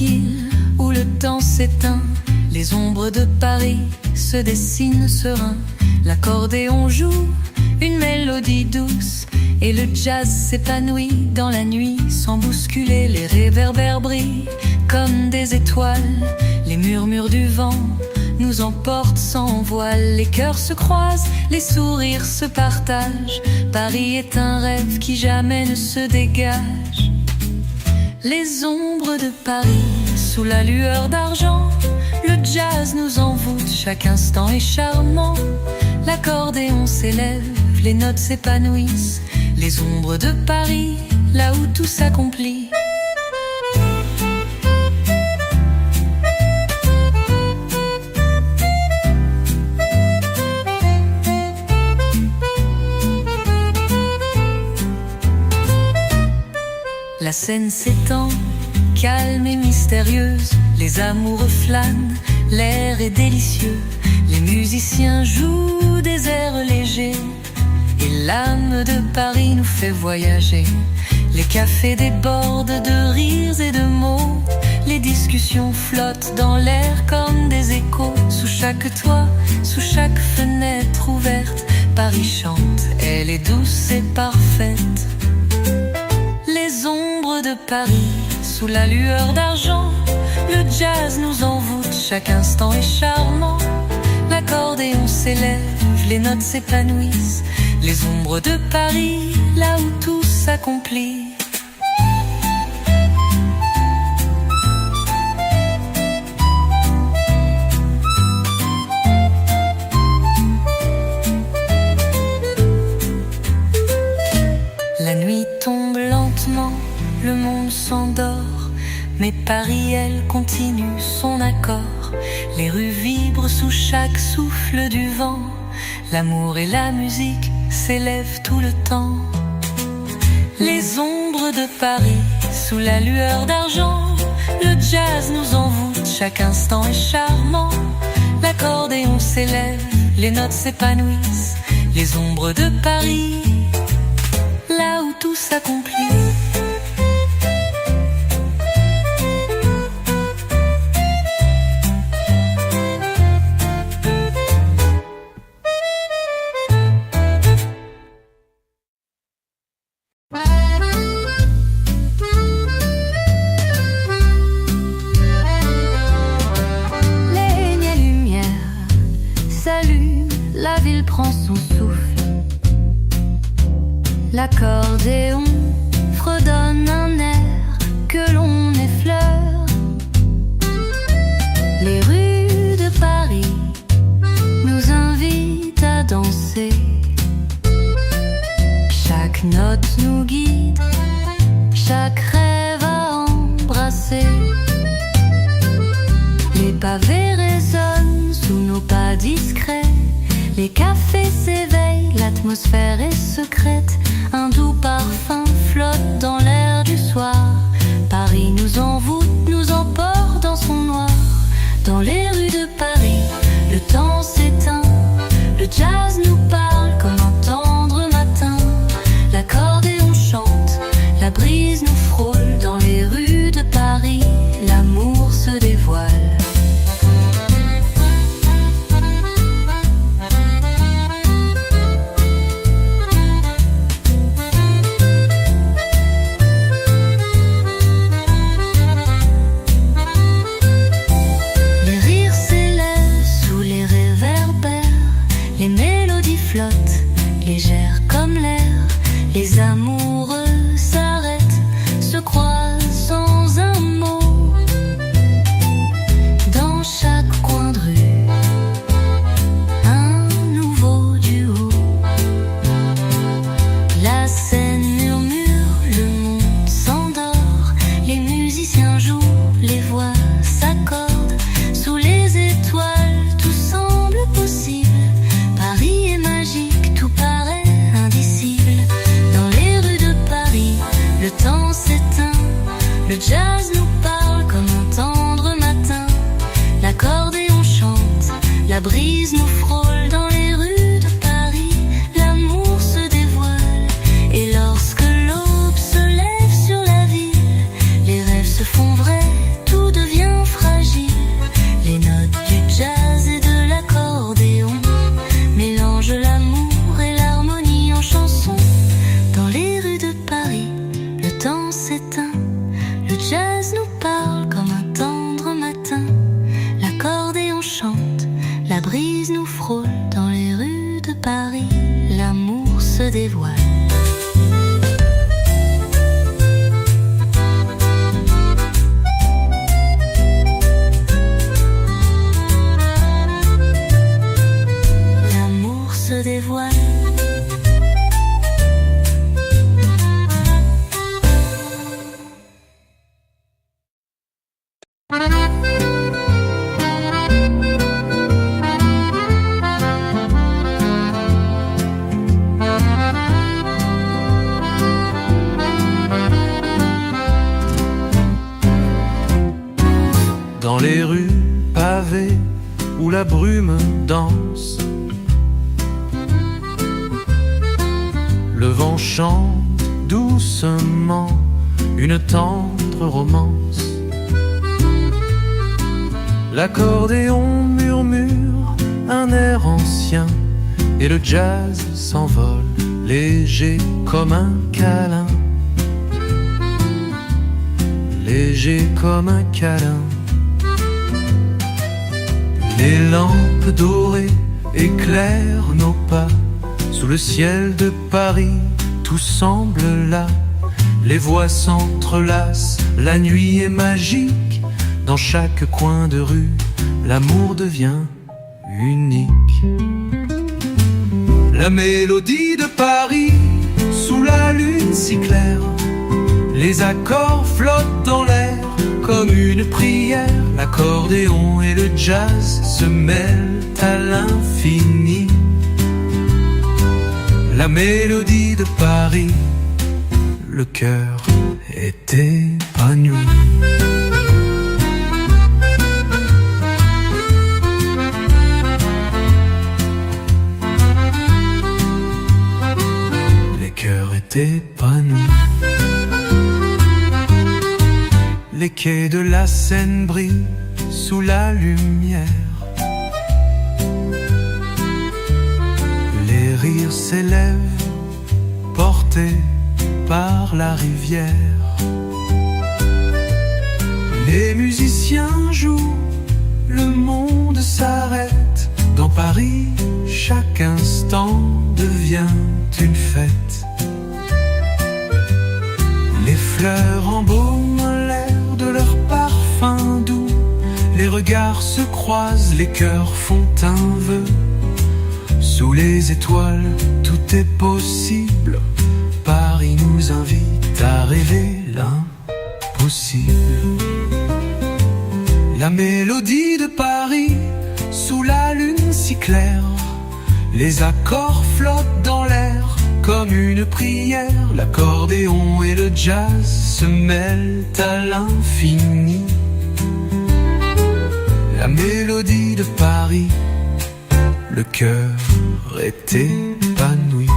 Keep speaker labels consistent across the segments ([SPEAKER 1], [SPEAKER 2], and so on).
[SPEAKER 1] tranquille où le temps s'éteint. Les ombres de Paris se dessinent serein. L'accordéon joue une mélodie douce et le jazz s'épanouit dans la nuit sans bousculer. Les réverbères brillent comme des étoiles. Les murmures du vent nous emportent sans voile. Les cœurs se croisent, les sourires se partagent. Paris est un rêve qui jamais ne se dégage. Les ombres de Paris sous la lueur d'argent. Le jazz nous envoûte, chaque instant est charmant. L'accordéon s'élève, les notes s'épanouissent. Les ombres de Paris, là où tout s'accomplit. La scène s'étend, calme et mystérieuse. Les amoureux flânent, l'air est délicieux. Les musiciens jouent des airs légers et l'âme de Paris nous fait voyager. Les cafés débordent de rires et de mots. Les discussions flottent dans l'air comme des échos. Sous chaque toit, sous chaque fenêtre ouverte, Paris chante, elle est douce et parfaite. Les ombres de Paris, sous la lueur d'argent. Le jazz nous envoûte, chaque instant est charmant. L'accordéon s'élève, les notes s'épanouissent. Les ombres de Paris, là où tout s'accomplit. La nuit tombe lentement, le monde s'endort. Mais Paris, elle, continue son accord. Les rues vibrent sous chaque souffle du vent. L'amour et la musique s'élèvent tout le temps. Les ombres de Paris, sous la lueur d'argent. Le jazz nous envoûte, chaque instant est charmant. L'accordéon s'élève, les notes s'épanouissent. Les ombres de Paris, là où tout s'accomplit. La ville prend son souffle. L'accordéon fredonne un air que l'on effleure. Les rues de Paris nous invitent à danser. Chaque note nous guide, chaque rêve à embrasser. Les pavés résonnent sous nos pas discrets. Les cafés s'éveillent, l'atmosphère est secrète. Un doux parfum flotte dans l'air du soir. Paris nous envoûte, nous emporte dans son noir. Dans les rues de Paris, le temps s'éteint. Le jazz nous parle comme un tendre matin. L'accordéon chante, la brise nous frôle. Dans les rues de Paris, l'amour se dévoile. dévoile. L'amour se dévoile.
[SPEAKER 2] Dans les rues pavées où la brume danse, le vent chante doucement une tendre romance. L'accordéon murmure un air ancien et le jazz s'envole léger comme un câlin. Léger comme un câlin. Les lampes dorées éclairent nos pas. Sous le ciel de Paris, tout semble là. Les voix s'entrelacent, la nuit est magique. Dans chaque coin de rue, l'amour devient unique. La mélodie de Paris, sous la lune si claire. Les accords flottent dans l'air comme une prière. L'accordéon et le jazz se mêlent à l'infini. La mélodie de Paris, le cœur est épanoui. Les cœurs étaient épanouis. Les quais de la Seine brillent sous la lumière. Les rires s'élèvent, portés par la rivière. Les musiciens jouent, le monde s'arrête. Dans Paris, chaque instant devient une fête. Les fleurs embaument l'air de leur parfum doux. Les regards se croisent, les cœurs font un vœu. Sous les étoiles, tout est possible. Paris nous invite à rêver l'impossible. La mélodie de Paris, sous la lune si claire. Les accords flottent dans l'air comme une prière. L'accordéon et le jazz se mêlent à l'infini. La mélodie de Paris, le cœur est épanoui.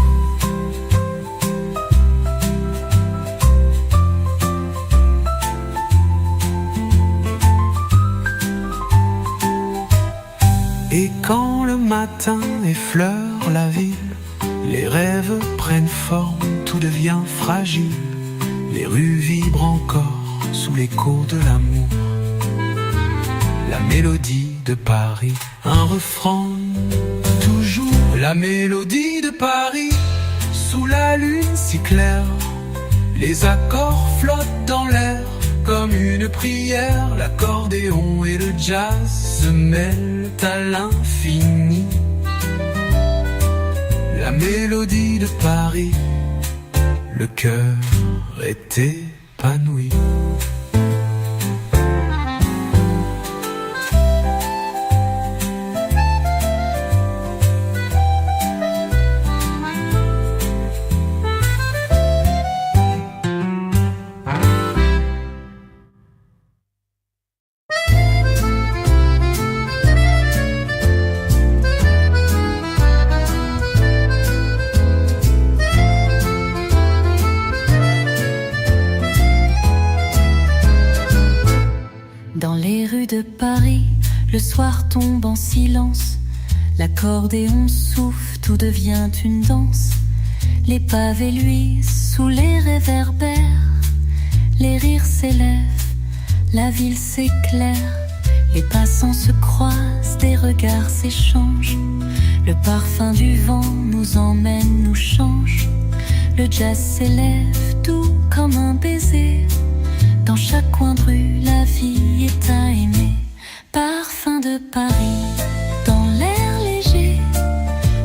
[SPEAKER 2] Et quand le matin effleure la ville, les rêves prennent forme, tout devient fragile. Les rues vibrent encore sous l'écho de l'amour. La mélodie de Paris, un refrain toujours. La mélodie de Paris, sous la lune si claire. Les accords flottent dans l'air comme une prière. L'accordéon et le jazz se mêlent à l'infini. La mélodie de Paris, le cœur est épanoui.
[SPEAKER 1] Dans les rues de Paris, le soir tombe en silence. L'accordéon souffle, tout devient une danse. Les pavés luisent sous les réverbères. Les rires s'élèvent, la ville s'éclaire. Les passants se croisent, des regards s'échangent. Le parfum du vent nous emmène, nous change. Le jazz s'élève doux comme un baiser. Dans chaque coin de rue, la vie est à aimer. Parfum de Paris, dans l'air léger.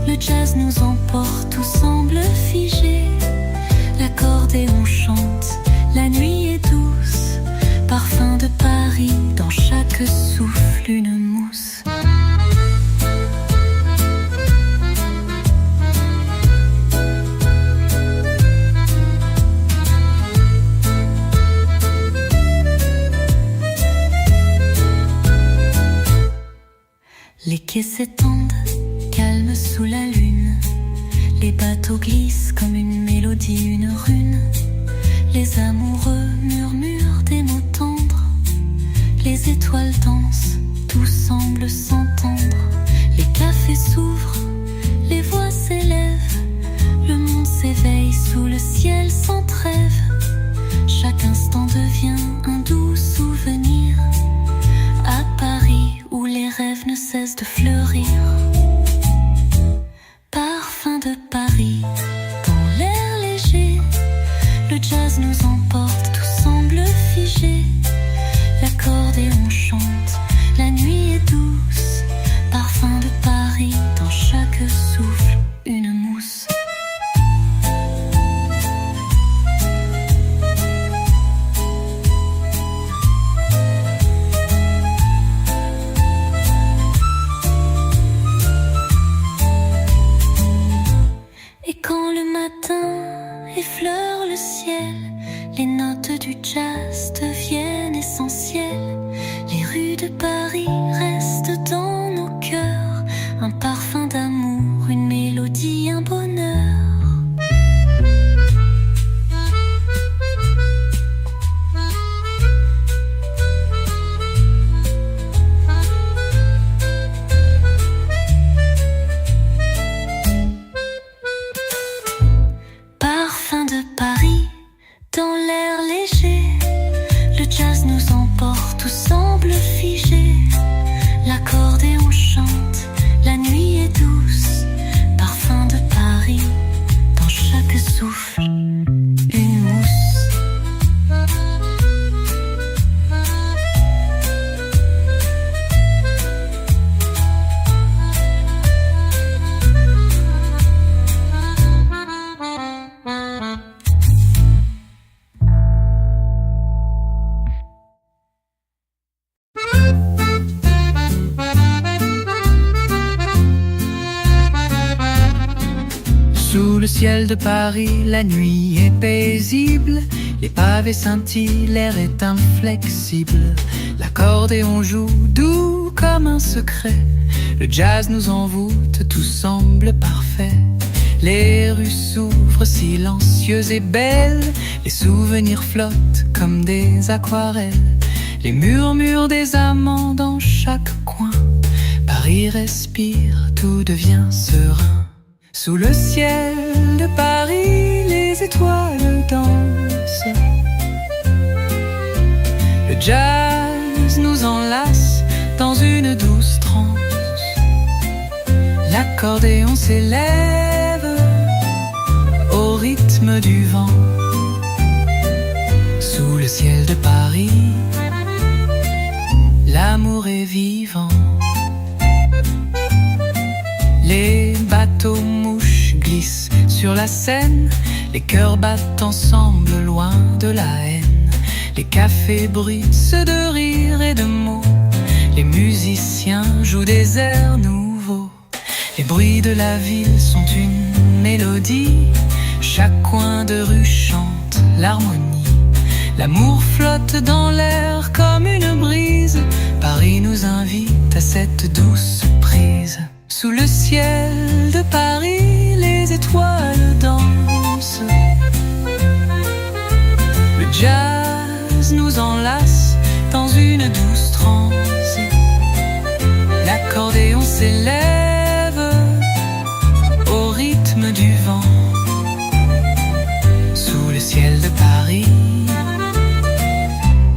[SPEAKER 1] Le jazz nous emporte, tout semble figé. L'accordéon chante, la nuit est douce. Parfum de Paris, dans chaque souffle une mousse. Les quais s'étendent, calmes sous la lune. Les bateaux glissent comme une mélodie, une rune. Les amoureux murmurent des mots tendres. Les étoiles dansent, tout semble s'entendre. Les cafés s'ouvrent, les voix s'élèvent. Le monde s'éveille sous le ciel sans trêve. Chaque instant devient un doux souvenir. À Paris où les rêves ne cessent de fleurir. Parfum de Paris, dans l'air léger. Le jazz nous emporte, tout semble figé. L'accordéon chante, la nuit est douce. Parfum de Paris, dans chaque souffle une mousse. Et quand le matin effleure le ciel, les notes du jazz deviennent essentielles. Les rues de Paris restent dans nos cœurs. Un parfum d'amour, une mélodie, un bonheur. Parfum de Paris, dans l'air léger. Le jazz nous emporte, tout semble figé. L'accordéon chante, la nuit est douce. Parfum de Paris, dans chaque souffle une mousse.
[SPEAKER 3] Sous le ciel de Paris, la nuit est paisible. Les pavés scintillent, l'air est inflexible. L'accordéon joue doux comme un secret. Le jazz nous envoûte, tout semble parfait. Les rues s'ouvrent silencieuses et belles. Les souvenirs flottent comme des aquarelles. Les murmures des amants dans chaque coin. Paris respire, tout devient serein. Sous le ciel de Paris, les étoiles dansent. Le jazz nous enlace dans une douce transe. L'accordéon s'élève au rythme du vent. Sous le ciel de Paris, l'amour est vivant. Les bateaux mouches glissent sur la Seine. Les cœurs battent ensemble loin de la haine. Les cafés bruissent de rires et de mots. Les musiciens jouent des airs nouveaux. Les bruits de la ville sont une mélodie. Chaque coin de rue chante l'harmonie. L'amour flotte dans l'air comme une brise. Paris nous invite à cette douce prise. Sous le ciel de Paris, les étoiles dansent. Le jazz nous enlace dans une douce transe. L'accordéon s'élève au rythme du vent. Sous le ciel de Paris,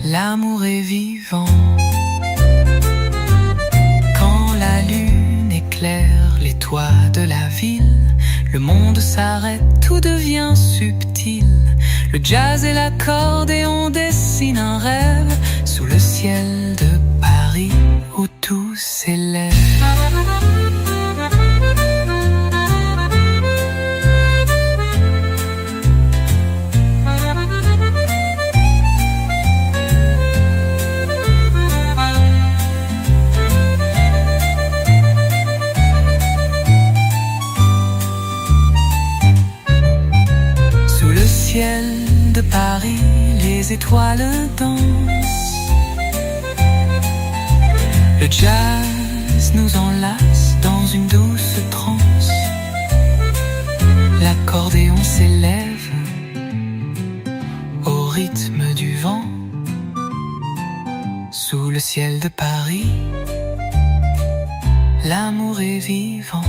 [SPEAKER 3] l'amour est vivant. Le monde s'arrête, tout devient subtil. Le jazz et l'accordéon dessinent un rêve sous le ciel de Paris où tout s'élève.
[SPEAKER 1] De Paris, les étoiles dansent. Le jazz nous enlace dans une douce transe. L'accordéon s'élève au rythme du vent. Sous le ciel de Paris, l'amour est vivant.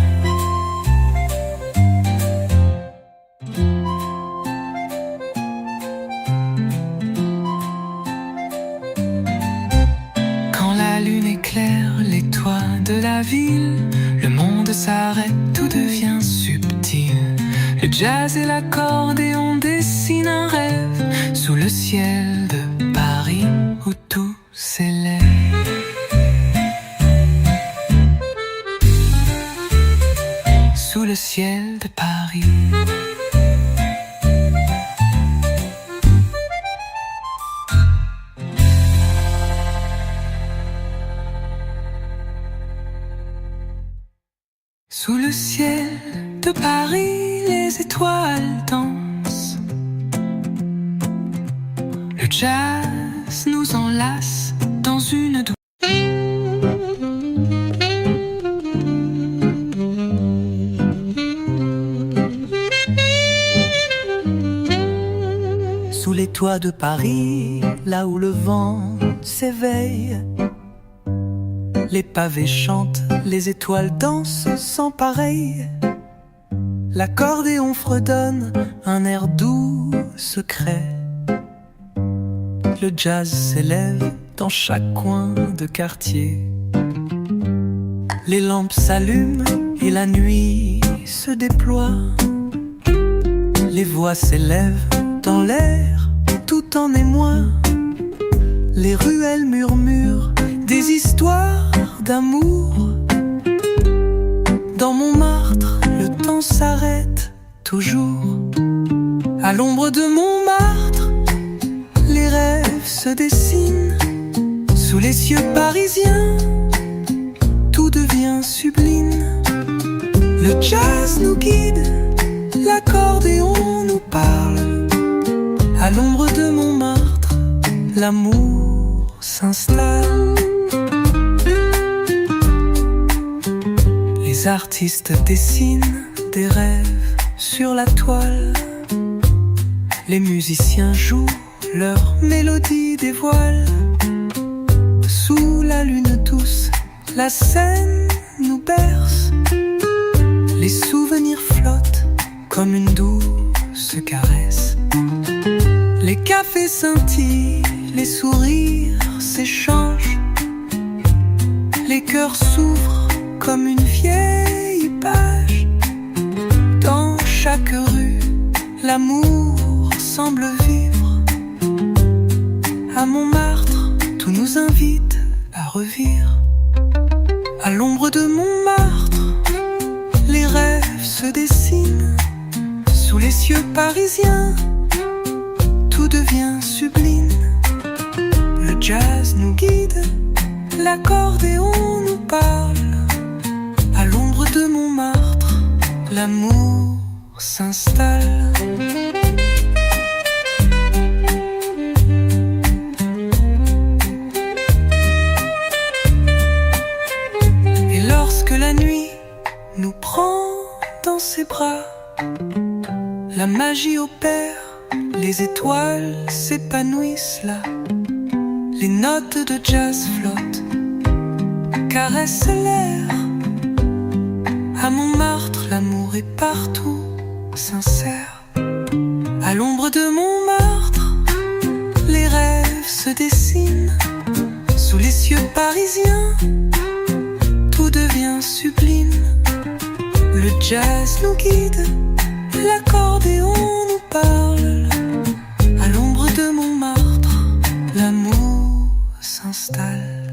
[SPEAKER 1] Les toits de la ville, le monde s'arrête, tout devient subtil. Le jazz et l'accordéon dessinent un rêve sous le ciel de Paris où tout s'élève. Sous le ciel de Paris. Sous le ciel de Paris, les étoiles dansent. Le jazz nous enlace dans une douce.
[SPEAKER 4] Sous les toits de Paris, là où le vent s'éveille, les pavés chantent, les étoiles dansent sans pareil. L'accordéon fredonne un air doux, secret. Le jazz s'élève dans chaque coin de quartier. Les lampes s'allument et la nuit se déploie. Les voix s'élèvent dans l'air, tout en émoi. Les ruelles murmurent des histoires d'amour. Dans Montmartre, le temps s'arrête toujours. À l'ombre de Montmartre, les rêves se dessinent. Sous les cieux parisiens, tout devient sublime. Le jazz nous guide, l'accordéon nous parle. À l'ombre de Montmartre, l'amour s'installe. Les artistes dessinent des rêves sur la toile. Les musiciens jouent, leur mélodie dévoile. Sous la lune douce, la scène nous berce. Les souvenirs flottent comme une douce caresse. Les cafés scintillent, les sourires s'échangent. Les cœurs s'ouvrent comme une vieille page. Dans chaque rue, l'amour semble vivre. À Montmartre, tout nous invite à revivre. À l'ombre de Montmartre, les rêves se dessinent. Sous les cieux parisiens, tout devient sublime. Le jazz nous guide, l'accordéon nous parle. À l'ombre de Montmartre, l'amour s'installe. Et lorsque la nuit nous prend dans ses bras, la magie opère, les étoiles s'épanouissent là. Les notes de jazz flottent, caressent l'air. À Montmartre, l'amour est partout, sincère. À l'ombre de Montmartre, les rêves se dessinent. Sous les cieux parisiens, tout devient sublime. Le Le jazz nous guide, l'accordéon nous parle. À l'ombre de Montmartre, l'amour s'installe.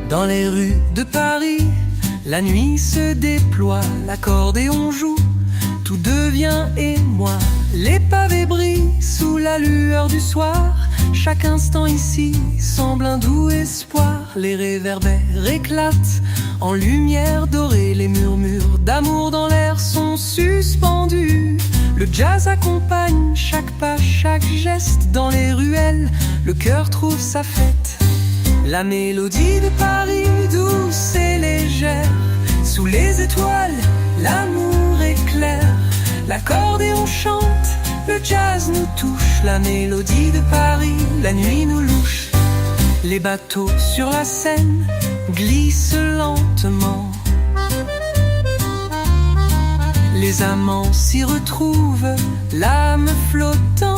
[SPEAKER 4] Dans les rues de Paris, la nuit se déploie, l'accordéon joue, tout devient émoi. Les pavés brillent sous la lueur du soir, chaque instant ici semble un doux espoir. Les réverbères éclatent en lumière dorée, les murmures d'amour dans l'air sont suspendus. Le jazz accompagne chaque pas, chaque geste dans les ruelles, le cœur trouve sa fête. La mélodie de Paris, douce et légère, sous les étoiles, l'amour éclaire. L'accordéon chante, le jazz nous touche. La mélodie de Paris, la nuit nous louche. Les bateaux sur la Seine glissent lentement. Les amants s'y retrouvent, l'âme flottant.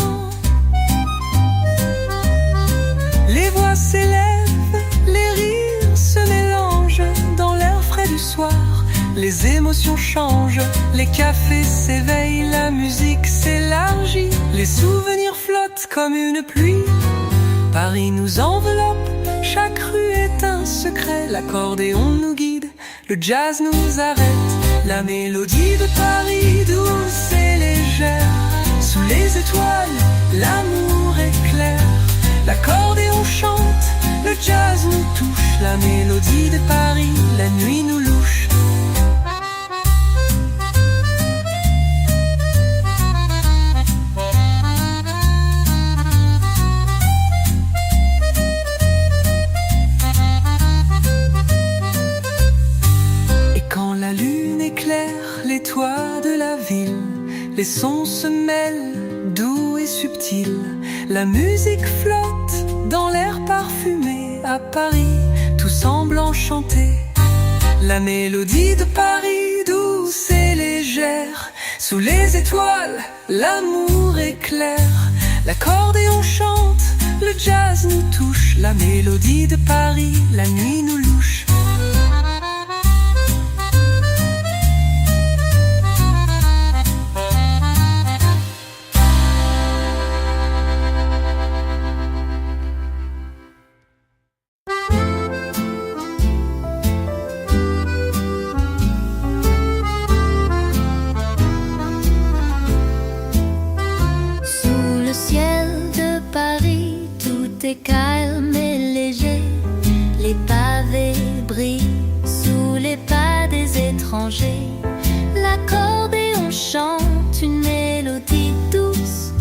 [SPEAKER 4] Les voix s'élèvent, les rires se mélangent dans l'air frais du soir. Les émotions changent, les cafés s'éveillent, la musique s'élargit. Les souvenirs flottent comme une pluie. Paris nous enveloppe, chaque rue est un secret. L'accordéon nous guide, le jazz nous arrête. La mélodie de Paris, douce et légère, sous les étoiles, l'amour éclaire. L'accordéon chante, le jazz nous touche. La mélodie de Paris, la nuit nous louche. Et quand la lune éclaire les toits de la ville, les sons se mêlent, doux et subtils. La musique flotte dans l'air parfumé. À Paris, tout semble enchanté. La mélodie de Paris, douce et légère, sous les étoiles, l'amour éclaire. L'accordéon chante, le jazz nous touche. La mélodie de Paris, la nuit nous louche.
[SPEAKER 1] C'est calme et léger, les pavés brillent sous les pas des étrangers. L'accordéon chante une mélodie douce,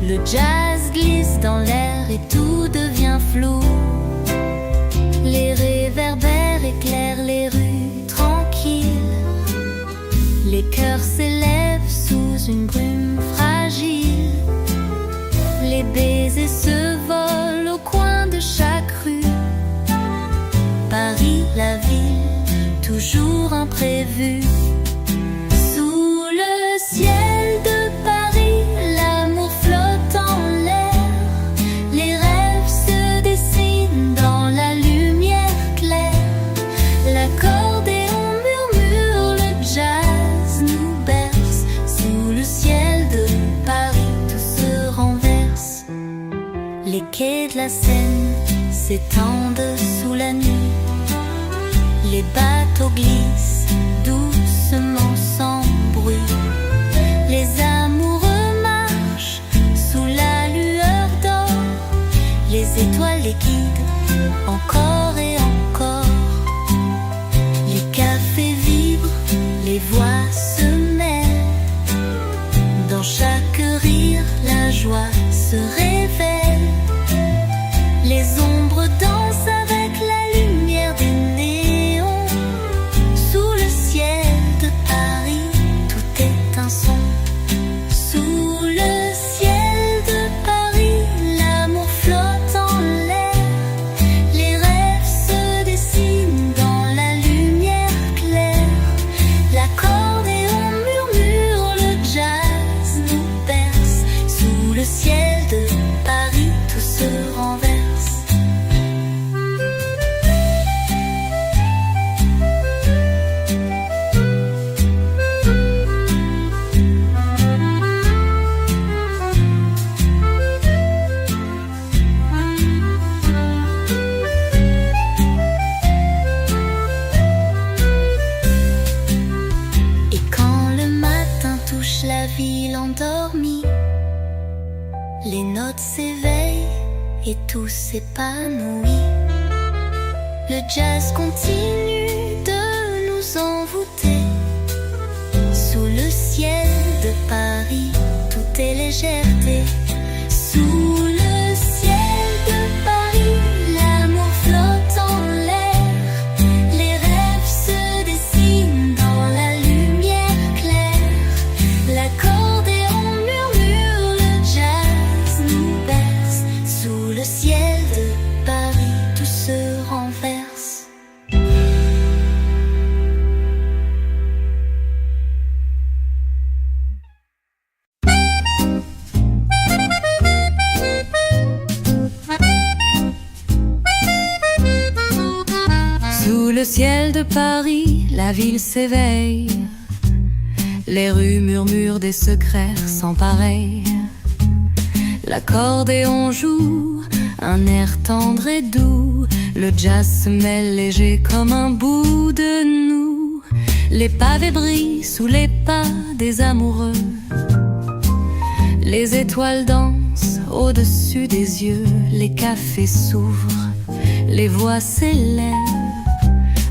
[SPEAKER 1] le jazz glisse dans l'air et tout devient flou. Les réverbères éclairent les rues tranquilles, les cœurs s'élèvent sous une brume fragile. Les baisers se volent au coin de chaque rue. Paris, la ville, toujours imprévu. Sous le ciel de Paris, l'amour flotte en l'air. Les rêves se dessinent dans la lumière claire. L'accordéon murmure, le jazz nous berce. Sous le ciel de Paris, tout se renverse. Les quais de la Seine s'étendent sous la nuit. Les bateaux glissent doucement sans bruit. Les amoureux marchent sous la lueur d'or. Les étoiles les guident encore et encore. Les cafés vibrent, les voix se mêlent. Dans chaque rire, la joie se révèle. Les ombres dansent avec
[SPEAKER 5] la ville endormie. Les notes s'éveillent et tout s'épanouit. Le jazz continue de nous envoûter. Sous le ciel de Paris, tout est légèreté. Sous le ciel de Paris, l'amour flotte en l'air. Les rêves se dessinent dans la lumière claire. L'accordéon murmure, le jazz nous berce. Sous le ciel de Paris, tout se renverse.
[SPEAKER 1] Sous le ciel de Paris, la ville s'éveille. Les rues murmurent des secrets sans pareil. L'accordéon joue un air tendre et doux. Le jazz se mêle léger comme un bout de nous. Les pavés brillent sous les pas des amoureux. Les étoiles dansent au-dessus des yeux. Les cafés s'ouvrent, les voix s'élèvent.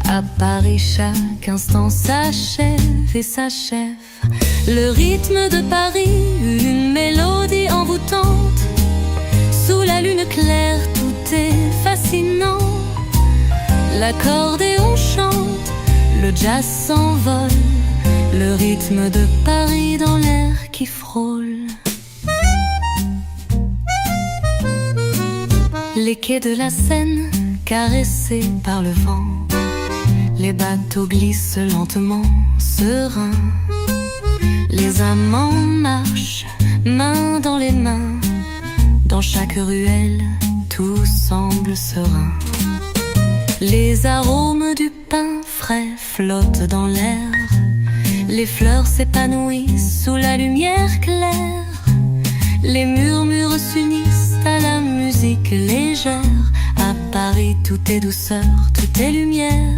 [SPEAKER 1] À Paris, chaque instant s'achève et s'achève. Le rythme de Paris, une mélodie envoûtante. Sous la lune claire, tout est fascinant. L'accordéon chante, le jazz s'envole. Le rythme de Paris dans l'air qui frôle. Les quais de la Seine, caressés par le vent. Les bateaux glissent lentement, sereins. Les amants marchent, main dans les mains. Dans chaque ruelle, tout semble serein. Les arômes du pain frais flottent dans l'air. Les fleurs s'épanouissent sous la lumière claire. Les murmures s'unissent à la musique légère. À Paris, tout est douceur, tout est lumière.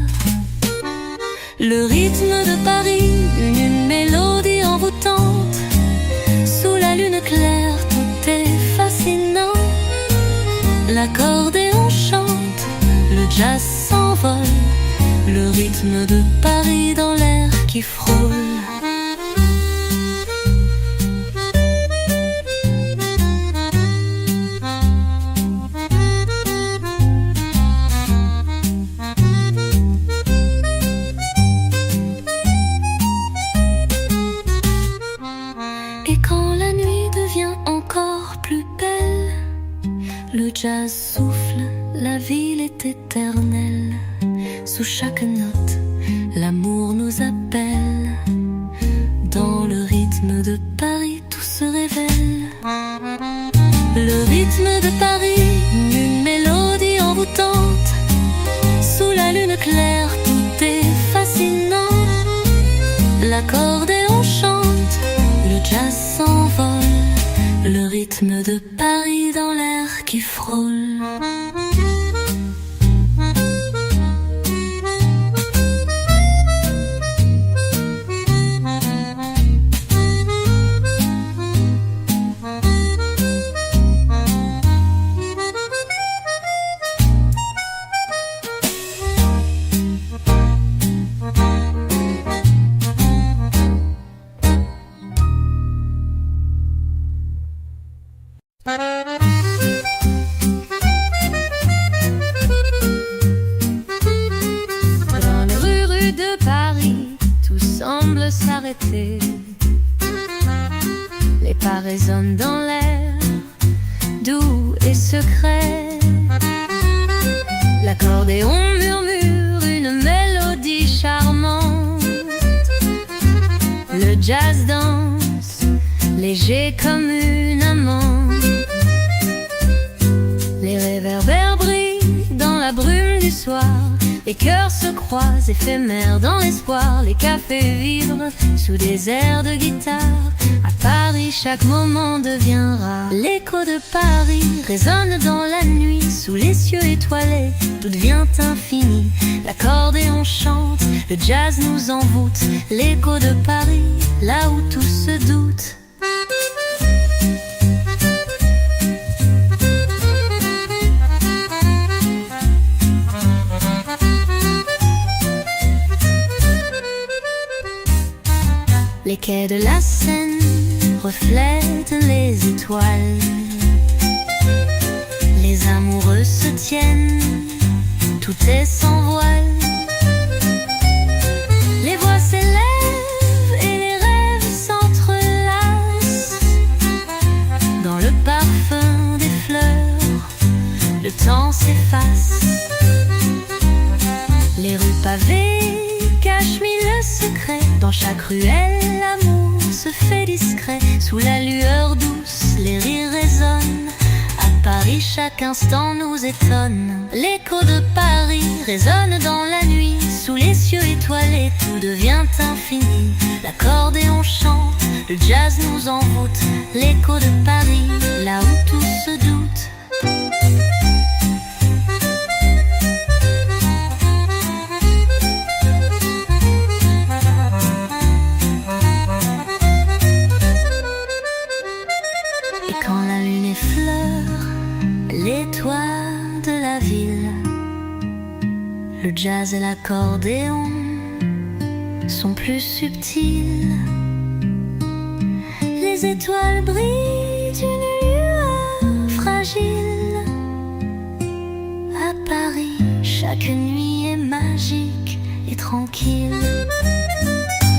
[SPEAKER 1] Le rythme de Paris, une mélodie envoûtante. Sous la lune claire, tout est fascinant. L'accordéon chante, le jazz s'envole. Le rythme de Paris dans l'air qui frôle. Et quand la nuit devient encore plus belle, le jazz souffle, la ville est éternelle. Sous chaque note, l'amour nous appelle. Dans le rythme de Paris, tout se révèle. Le rythme de Paris, une mélodie envoûtante. Sous la lune claire, tout est fascinant. L'accordéon chante, le jazz s'envole. Le rythme de Paris dans l'air qui frôle. Dans les rues de Paris, tout semble s'arrêter. Les pas résonnent dans l'air, doux et secret. L'accordéon murmure une mélodie charmante. Le jazz danse, léger comme une amante. Les réverbères brillent dans la brume du soir. Les cœurs se croisent, éphémères dans l'espoir. Les cafés vibrent sous des airs de guitare. À Paris, chaque moment devient rare. L'écho de Paris résonne dans la nuit. Sous les cieux étoilés, tout devient infini. L'accordéon chante, le jazz nous envoûte. L'écho de Paris là où tout se doute. Les quais de la Seine reflètent les étoiles. Les amoureux se tiennent, tout est sans voile. Les voix s'élèvent et les rêves s'entrelacent. Dans le parfum des fleurs, le temps s'efface. Les rues pavées cachent mille secrets. Dans chaque ruelle, l'amour se fait discret. Sous la lueur douce, les rires résonnent. À Paris, chaque instant nous étonne. L'écho de Paris résonne dans la nuit. Sous les cieux étoilés, tout devient infini. L'accordéon chante, le jazz nous envoûte. L'écho de Paris, là où tout se doute. L'étoile de la ville, le jazz et l'accordéon sont plus subtils. Les étoiles brillent d'une lueur fragile. À Paris, chaque nuit est magique et tranquille.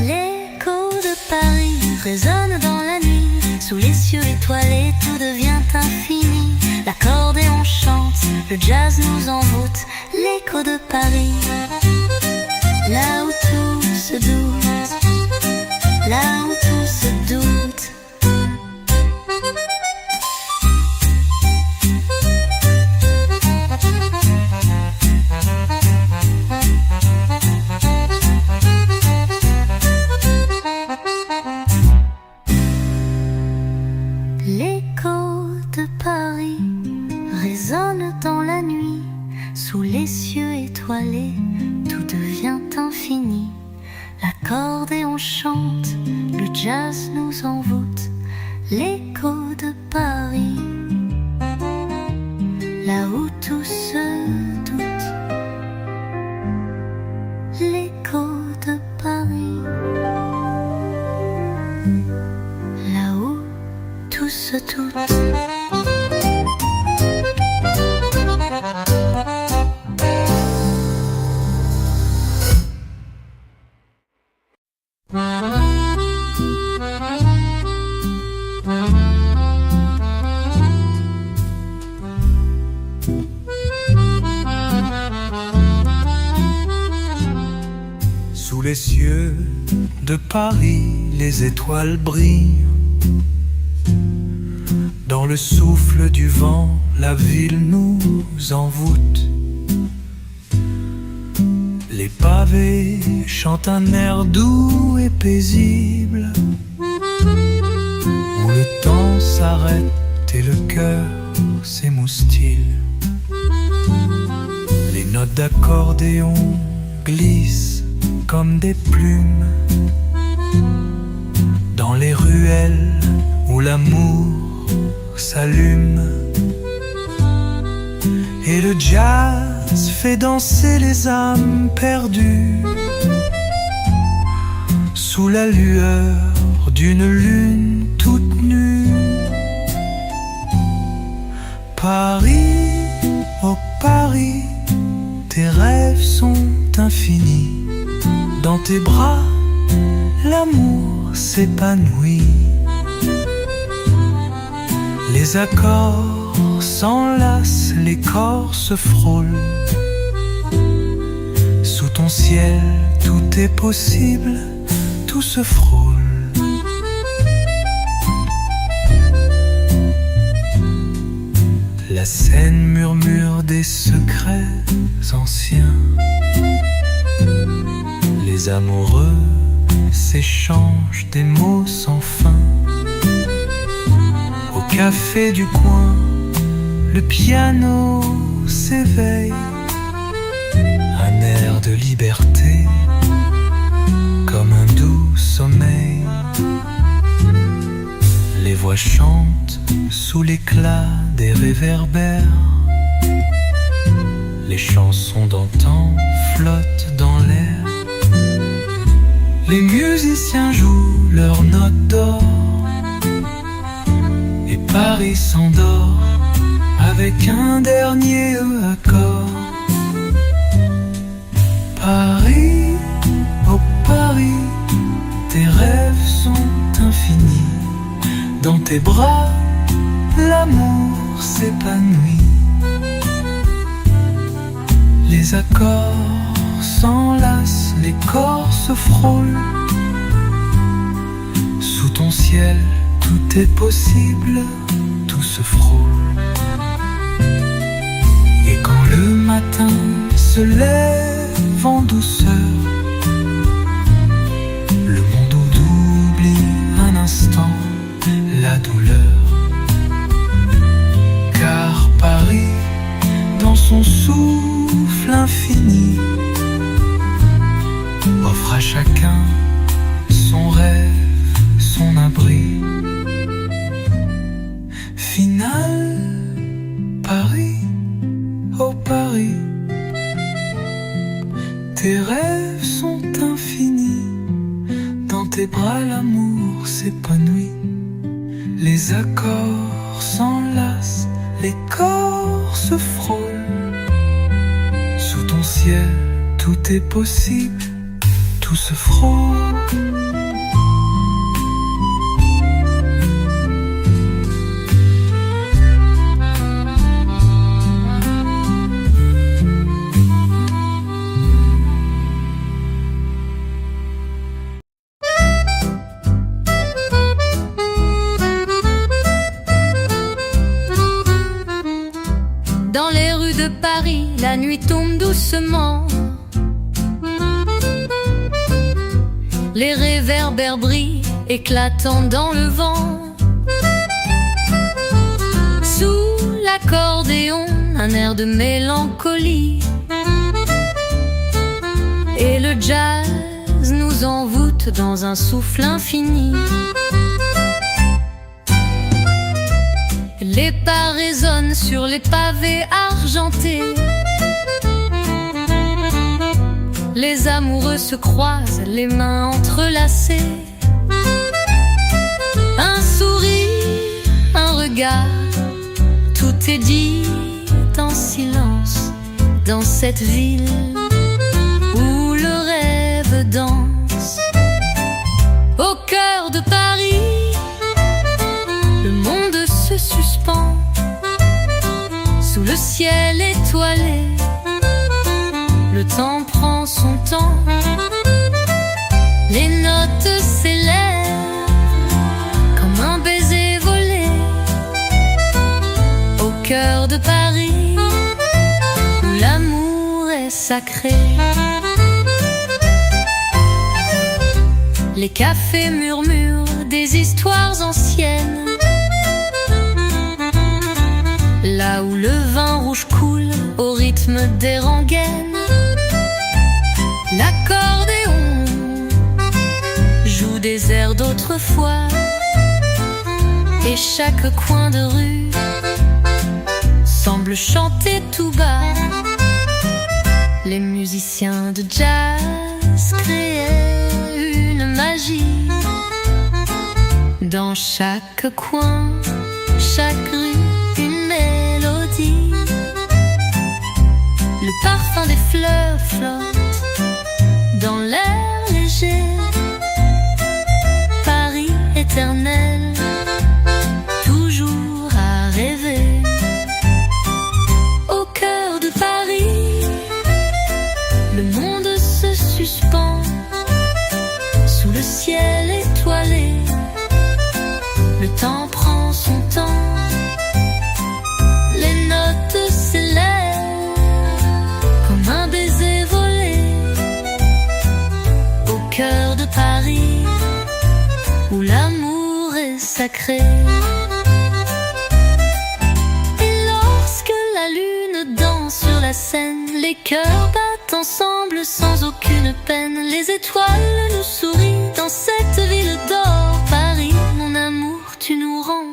[SPEAKER 1] L'écho de Paris résonne dans la nuit. Sous les cieux étoilés, tout devient infini. L'accordéon chante, le jazz nous envoûte. L'écho de Paris, là où tout se doute, là où tout se doute. L'écho de Paris résonne dans la nuit. Sous les cieux étoilés, tout devient infini. L'accordéon chante, le jazz nous envoûte. L'écho de Paris, là où tout se doute. L'écho de Paris, là où tout se doute.
[SPEAKER 2] Sous les cieux de Paris, les étoiles brillent. Dans le souffle du vent, la ville nous envoûte. Les pavés chantent un air doux et paisible, où le temps s'arrête et le cœur s'émoustille. Les notes d'accordéon glissent comme des plumes dans les ruelles où l'amour s'allume. Et le jazz fait danser les âmes perdues sous la lueur d'une lune toute nue. Paris, oh Paris, tes rêves sont infinis. Dans tes bras, l'amour s'épanouit. Les accords s'enlacent, les corps se frôlent. Sous ton ciel, tout est possible, tout se frôle. La Seine murmure des secrets anciens. Les amoureux s'échangent des mots sans fin. Au café du coin, le piano s'éveille. Un air de liberté, comme un doux sommeil.
[SPEAKER 4] voix chante sous l'éclat des réverbères. Les chansons d'antan flottent dans l'air. Les musiciens jouent leurs notes d'or. Et Paris s'endort avec un dernier accord. Paris, oh Paris, tes rêves sont infinis. Dans tes bras, l'amour s'épanouit. Les accords s'enlacent, les corps se frôlent. Sous ton ciel, tout est possible, tout se frôle. Et quand le matin se lève en douceur, le monde oublie un instant la douleur. Car Paris, dans son souffle infini, offre à chacun son rêve, son abri. Final, Paris, oh Paris, tes rêves sont infinis. Dans tes bras l'amour s'épanouit. Les accords s'enlacent, les corps se frôlent. Sous ton ciel, tout est possible, tout se frôle.
[SPEAKER 1] Dans les rues de Paris, la nuit tombe doucement. Les réverbères brillent, éclatant dans le vent. Sous l'accordéon, un air de mélancolie. Et le jazz nous envoûte dans un souffle infini. Les pas résonnent sur les pavés argentés. Les amoureux se croisent, les mains entrelacées. Un sourire, un regard, tout est dit en silence. Dans cette ville où le rêve danse. Au cœur de Paris, le monde se suspend sous le ciel étoilé. Le temps prend son temps, les notes s'élèvent comme un baiser volé. Au cœur de Paris, où l'amour est sacré. Les cafés murmurent des histoires anciennes. Là où le vin rouge coule au rythme des rengaines. L'accordéon joue des airs d'autrefois. Et chaque coin de rue semble chanter tout bas. Les musiciens de jazz créaient une magie. Dans chaque coin, chaque rue, une mélodie. Le parfum des fleurs flotte dans l'air léger. Paris éternel, toujours à rêver. Au cœur de Paris, le monde se suspend sous le ciel étoilé. Le temps prend son temps, les notes s'élèvent comme un baiser volé. Au cœur de Paris, où l'amour est sacré. Et lorsque la lune danse sur la scène, les cœurs battent ensemble sans aucune peine. Les étoiles nous sourient dans cette ville d'or. Paris, mon amour, tu nous rends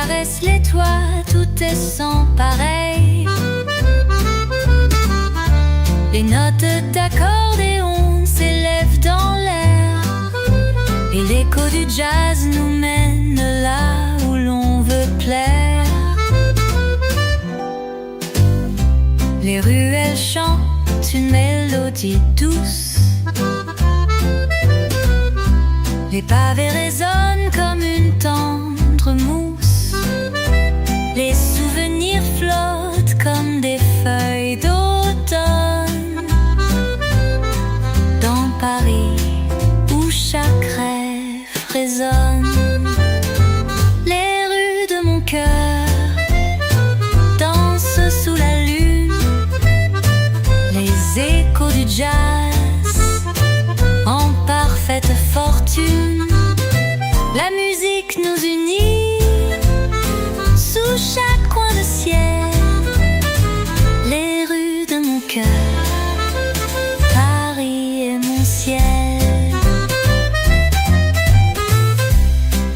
[SPEAKER 1] caresse les toits, tout est sans pareil. Les notes d'accordéon s'élèvent dans l'air, et l'écho du jazz nous mène là où l'on veut plaire. Les ruelles chantent une mélodie douce, les pavés résonnent comme une tendre mousse, les souvenirs flottent comme des feuilles d'automne. Dans Paris où chaque rêve résonne, les rues de mon cœur dansent sous la lune, les échos du jazz en parfaite fortune. La musique nous unit sous chaque coin de ciel, les rues de mon cœur, Paris est mon ciel.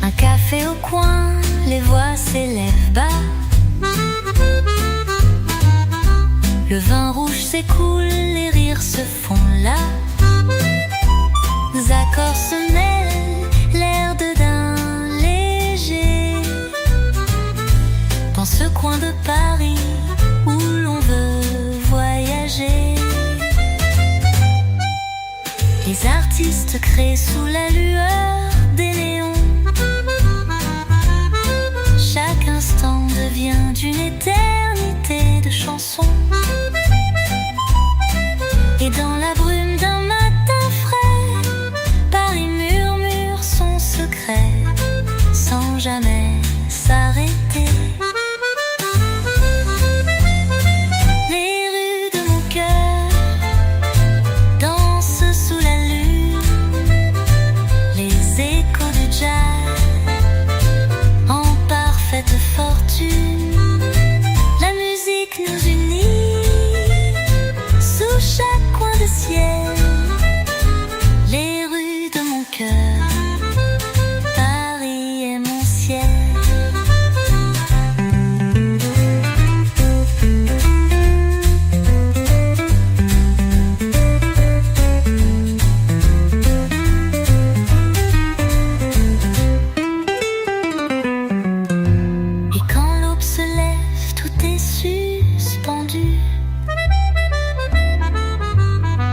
[SPEAKER 1] Un café au coin, les voix s'élèvent bas, le vin rouge s'écoule, les rires se font là. Accords se mêlent, l'air de d'un léger, dans ce coin de Paris où l'on veut voyager. Les artistes créent sous la lueur des néons, chaque instant devient d'une éternité de chansons. Et dans la brume d'un matin frais, Paris murmure son secret sans jamais s'arrêter. Les rues de mon cœur dansent sous la lune, les échos du jazz en parfaite fortune. La musique nous unit sous chaque coin de ciel, les rues de mon cœur, Paris est mon ciel. Et quand l'aube se lève, tout est suspendu.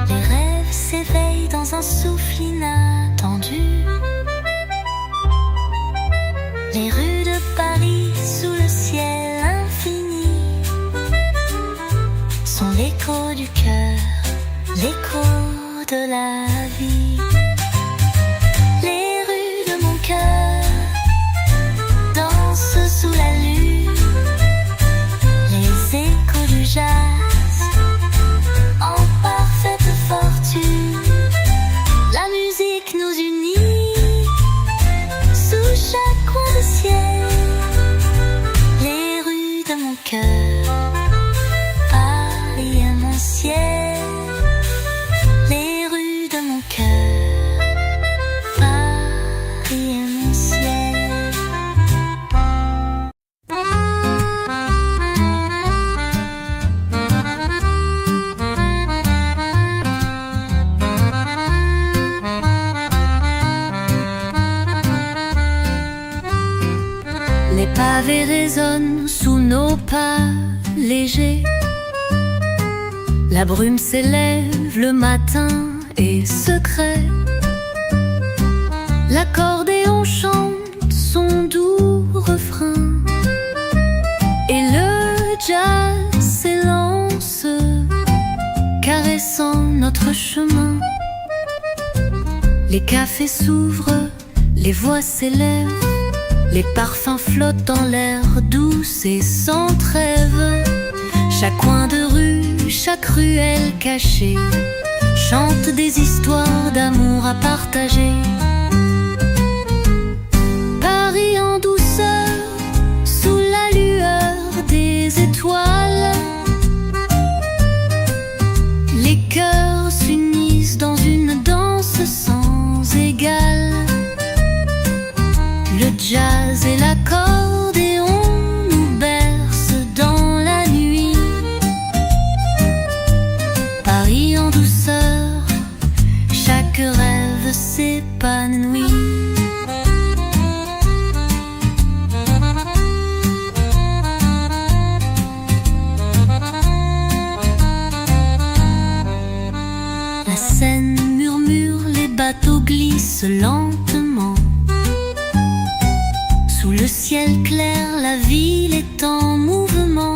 [SPEAKER 1] Les rêves s'éveillent dans un souffle inattendu. Les rues de Paris sous le ciel infini sont l'écho du cœur, l'écho de la vie. Les rues de mon cœur dansent sous la lune, les échos du jazz en parfaite fortune. La musique nous unit sous chaque coin de ciel, les rues de mon cœur, Paris est mon ciel. Les rues de mon cœur, Paris est mon ciel. Les pavés résonnent sous nos pas légers, la brume s'élève, le matin est secret. L'accordéon chante son doux refrain, et le jazz s'élance, caressant notre chemin. Les cafés s'ouvrent, les voix s'élèvent, les parfums flottent dans l'air douce et sans trêve. Chaque coin de rue, chaque ruelle cachée chante des histoires d'amour à partager. Paris en douceur, sous la lueur des étoiles, les cœurs s'unissent dans une danse sans égale. Le jazz et l'accordéon
[SPEAKER 5] La Seine murmure, les bateaux glissent lentement. Sous le ciel clair, la ville est en mouvement.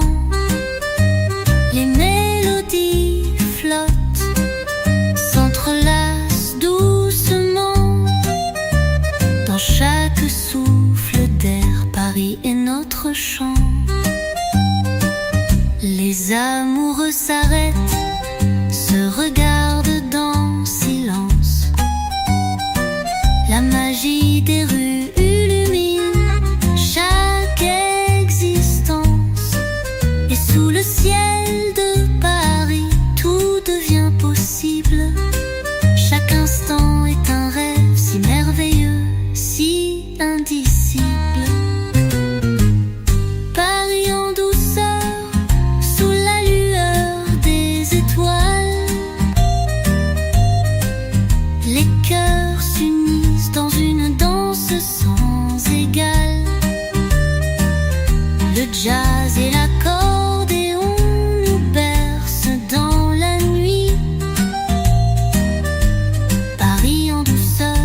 [SPEAKER 5] Les mélodies flottent, s'entrelacent doucement. Dans chaque souffle d'air, Paris est notre chant. Les amoureux s'arrêtent, se regardent dans silence. La magie des rues illumine chaque existence. Et sous le ciel de Paris, tout devient possible. Chaque instant est un rêve si merveilleux, si indicible. Paris en douceur, sous la lueur des étoiles. Les cœurs s'unissent dans une danse sans égale. Le jazz et l'accordéon nous bercent dans la nuit. Paris en douceur,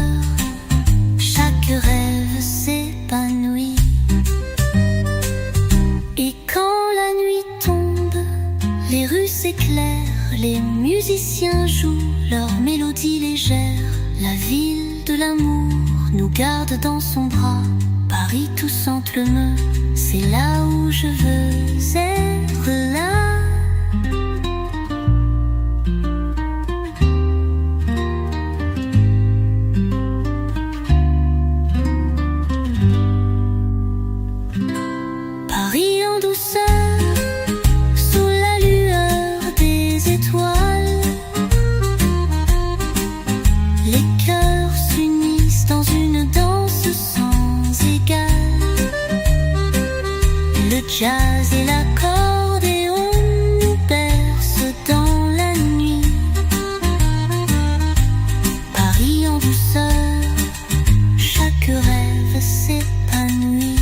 [SPEAKER 5] chaque rêve s'épanouit. Et quand la nuit tombe, les rues s'éclairent, les musiciens jouent leur mélodie légère. La ville de l'amour nous garde dans son bras. Paris tout s'entremeut, c'est là où je veux être là. Paris en douceur, sous la lueur des étoiles. Les cœurs s'unissent dans une danse sans égale. Le jazz et l'accordéon nous bercent dans la nuit. Paris en douceur, chaque rêve s'épanouit.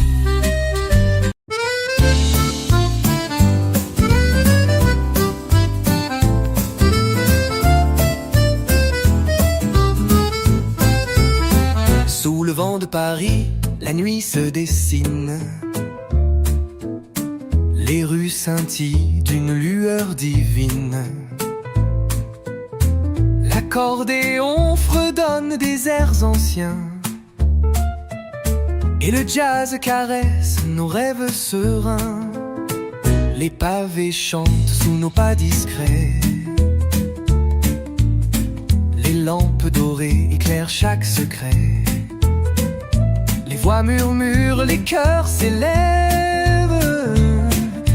[SPEAKER 4] Sous le vent de Paris, la nuit se dessine. Les rues scintillent d'une lueur divine. L'accordéon fredonne des airs anciens. Et le jazz caresse nos rêves sereins. Les pavés chantent sous nos pas discrets. Les lampes dorées éclairent chaque secret. Les voix murmurent, les cœurs s'élèvent.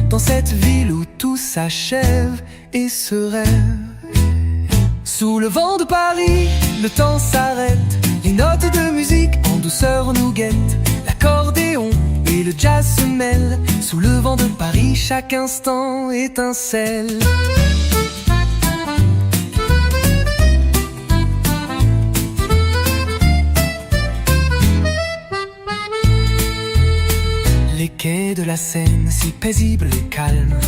[SPEAKER 4] Dans cette ville où tout s'achève et se rêve. Sous le vent de Paris, le temps s'arrête. Les notes de musique en douceur nous guettent. L'accordéon et le jazz se mêlent. Sous le vent de Paris, chaque instant étincelle. Les quais de la Seine, si paisibles et calmes.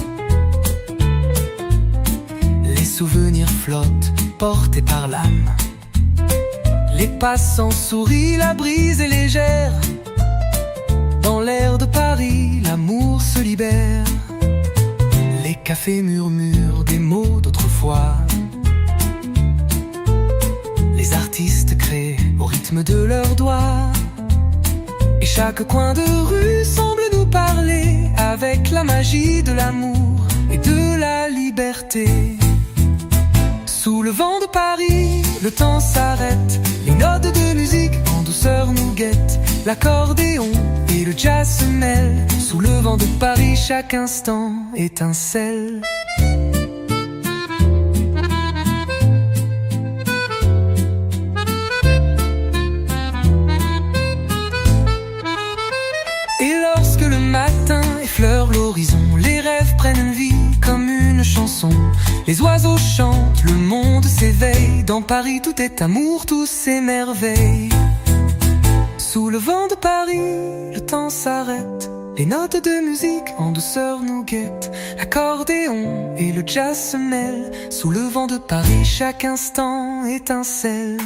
[SPEAKER 4] Les souvenirs flottent, portés par l'âme. Les passants sourient, la brise est légère. Dans l'air de Paris, l'amour se libère. Les cafés murmurent des mots d'autrefois. Les artistes créent au rythme de leurs doigts. Et chaque coin de rue semble nous parler avec la magie de l'amour et de la liberté. Sous le vent de Paris, le temps s'arrête. Les notes de musique en douceur nous guettent. L'accordéon et le jazz se mêlent. Sous le vent de Paris, chaque instant étincelle. Et lorsque le matin effleure l'horizon, les rêves prennent vie comme une chanson. Les oiseaux chantent, le monde s'éveille. Dans Paris tout est amour, tout s'émerveille. Sous le vent de Paris, le temps s'arrête. Les notes de musique en douceur nous guettent. L'accordéon et le jazz se mêlent. Sous le vent de Paris, chaque instant étincelle.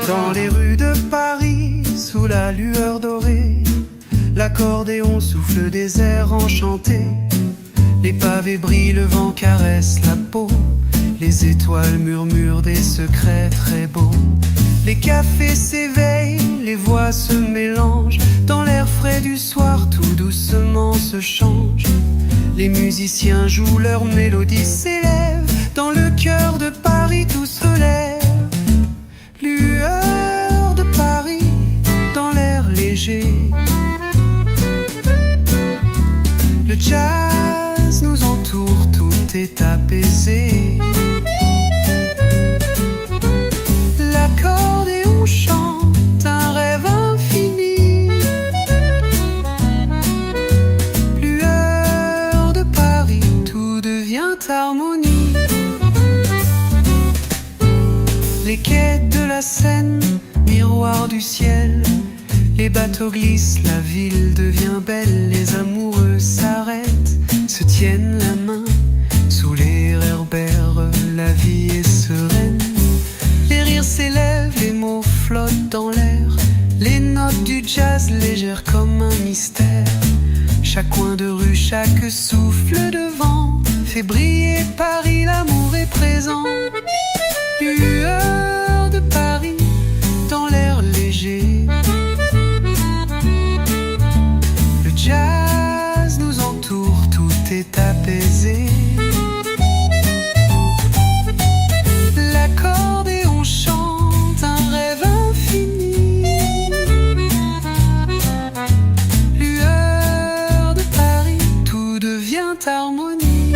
[SPEAKER 2] Dans les rues de Paris, sous la lueur dorée, l'accordéon souffle des airs enchantés. Les pavés brillent, le vent caresse la peau. Les étoiles murmurent des secrets très beaux. Les cafés s'éveillent, les voix se mélangent. Dans l'air frais du soir, tout doucement se change. Les musiciens jouent, leur mélodie s'élève. Dans le cœur de Paris, tout se lève. Lueur de Paris, dans l'air léger. Le jazz nous entoure, tout est apaisé. L'accordéon chante un rêve infini. Lueur de Paris, tout devient harmonie. Les quais de la Seine, miroir du ciel. Les bateaux glissent, la ville devient belle. Les amoureux s'arrêtent, se tiennent la main. Sous les réverbères, la vie est sereine. Les rires s'élèvent, les mots flottent dans l'air. Les notes du jazz légères comme un mystère. Chaque coin de rue, chaque souffle de vent fait briller Paris, l'amour est présent. Lueur de Paris, dans l'air léger. Le jazz nous entoure, tout est apaisé. L'accordéon chante un rêve infini. Lueur de Paris, tout devient harmonie.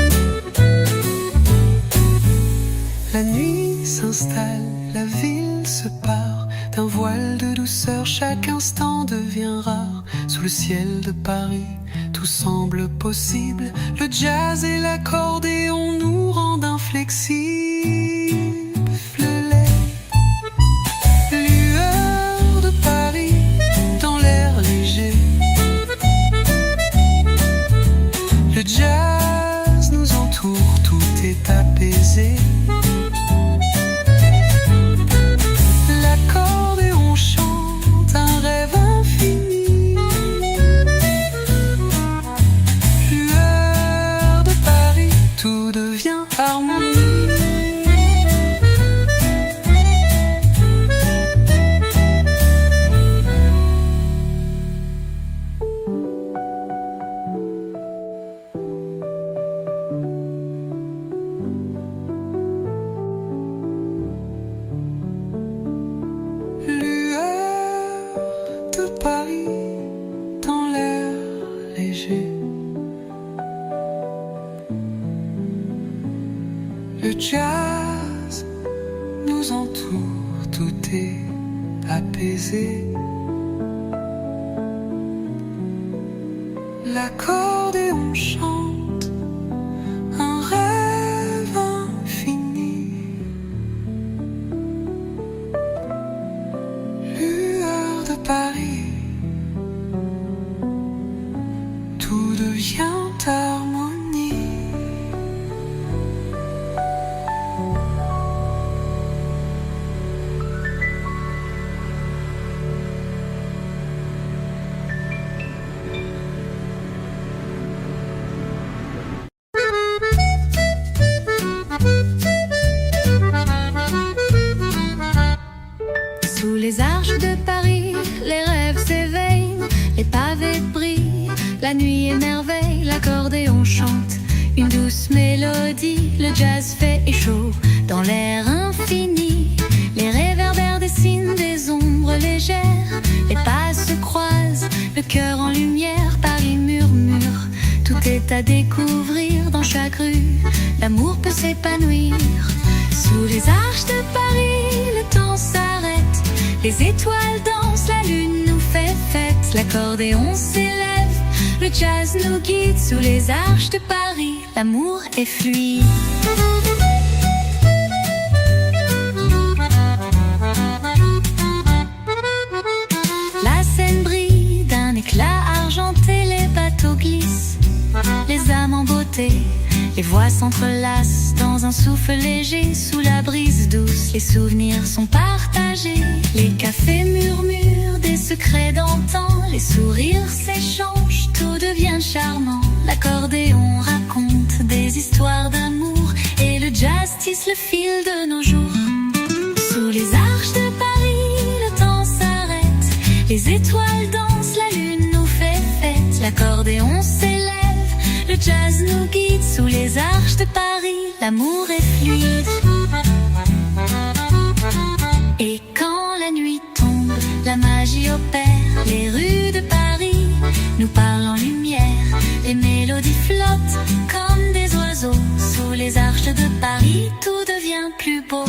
[SPEAKER 2] La nuit s'installe, la ville se part. D'un voile de douceur, chaque instant devient rare. Sous le ciel de Paris, tout semble possible. Le jazz et l'accordéon nous rendent inflexibles. Lueur de Paris, dans l'air léger. Le jazz nous entoure, tout est apaisé. L'accordéon chante un rêve infini. Lueur de Paris, tout devient harmonie. Paris, dans l'air léger. Le jazz nous entoure, tout est apaisé. L'accordéon chante un rêve infini. Lueur de Paris, tout devient harmonie.
[SPEAKER 1] Sous les arches de Paris, les rêves s'éveillent, les pavés brillent, la nuit émerveille, l'accordéon chante une douce mélodie, le jazz fait écho dans l'air infini. Les réverbères dessinent des ombres légères, les pas se croisent, le cœur en lumière, Paris murmure, tout est à découvrir dans chaque rue, l'amour peut s'épanouir. Sous les arches de Paris, le temps s'arrête, Les étoiles dansent, la lune nous fait fête, l'accordéon s'élève, le jazz nous guide sous les arches de Paris, l'amour est fluide. La Seine brille d'un éclat argenté, les bateaux glissent, les âmes en beauté, les voix s'entrelacent dans un souffle léger, sous la brise douce, les souvenirs sont partagés. Les cafés murmurent des secrets d'antan, les sourires s'échangent, tout devient charmant. L'accordéon raconte des histoires d'amour et le jazz tisse le fil de nos jours. Sous les arches de Paris, le temps s'arrête, les étoiles dansent, la lune nous fait fête, l'accordéon s'élève, le jazz nous guide sous les arches de Paris, l'amour est fluide. Et quand la nuit tombe, la magie opère, les rues de Paris nous parlent en lumière, les mélodies flottent comme des oiseaux, sous les arches de Paris, tout devient plus beau.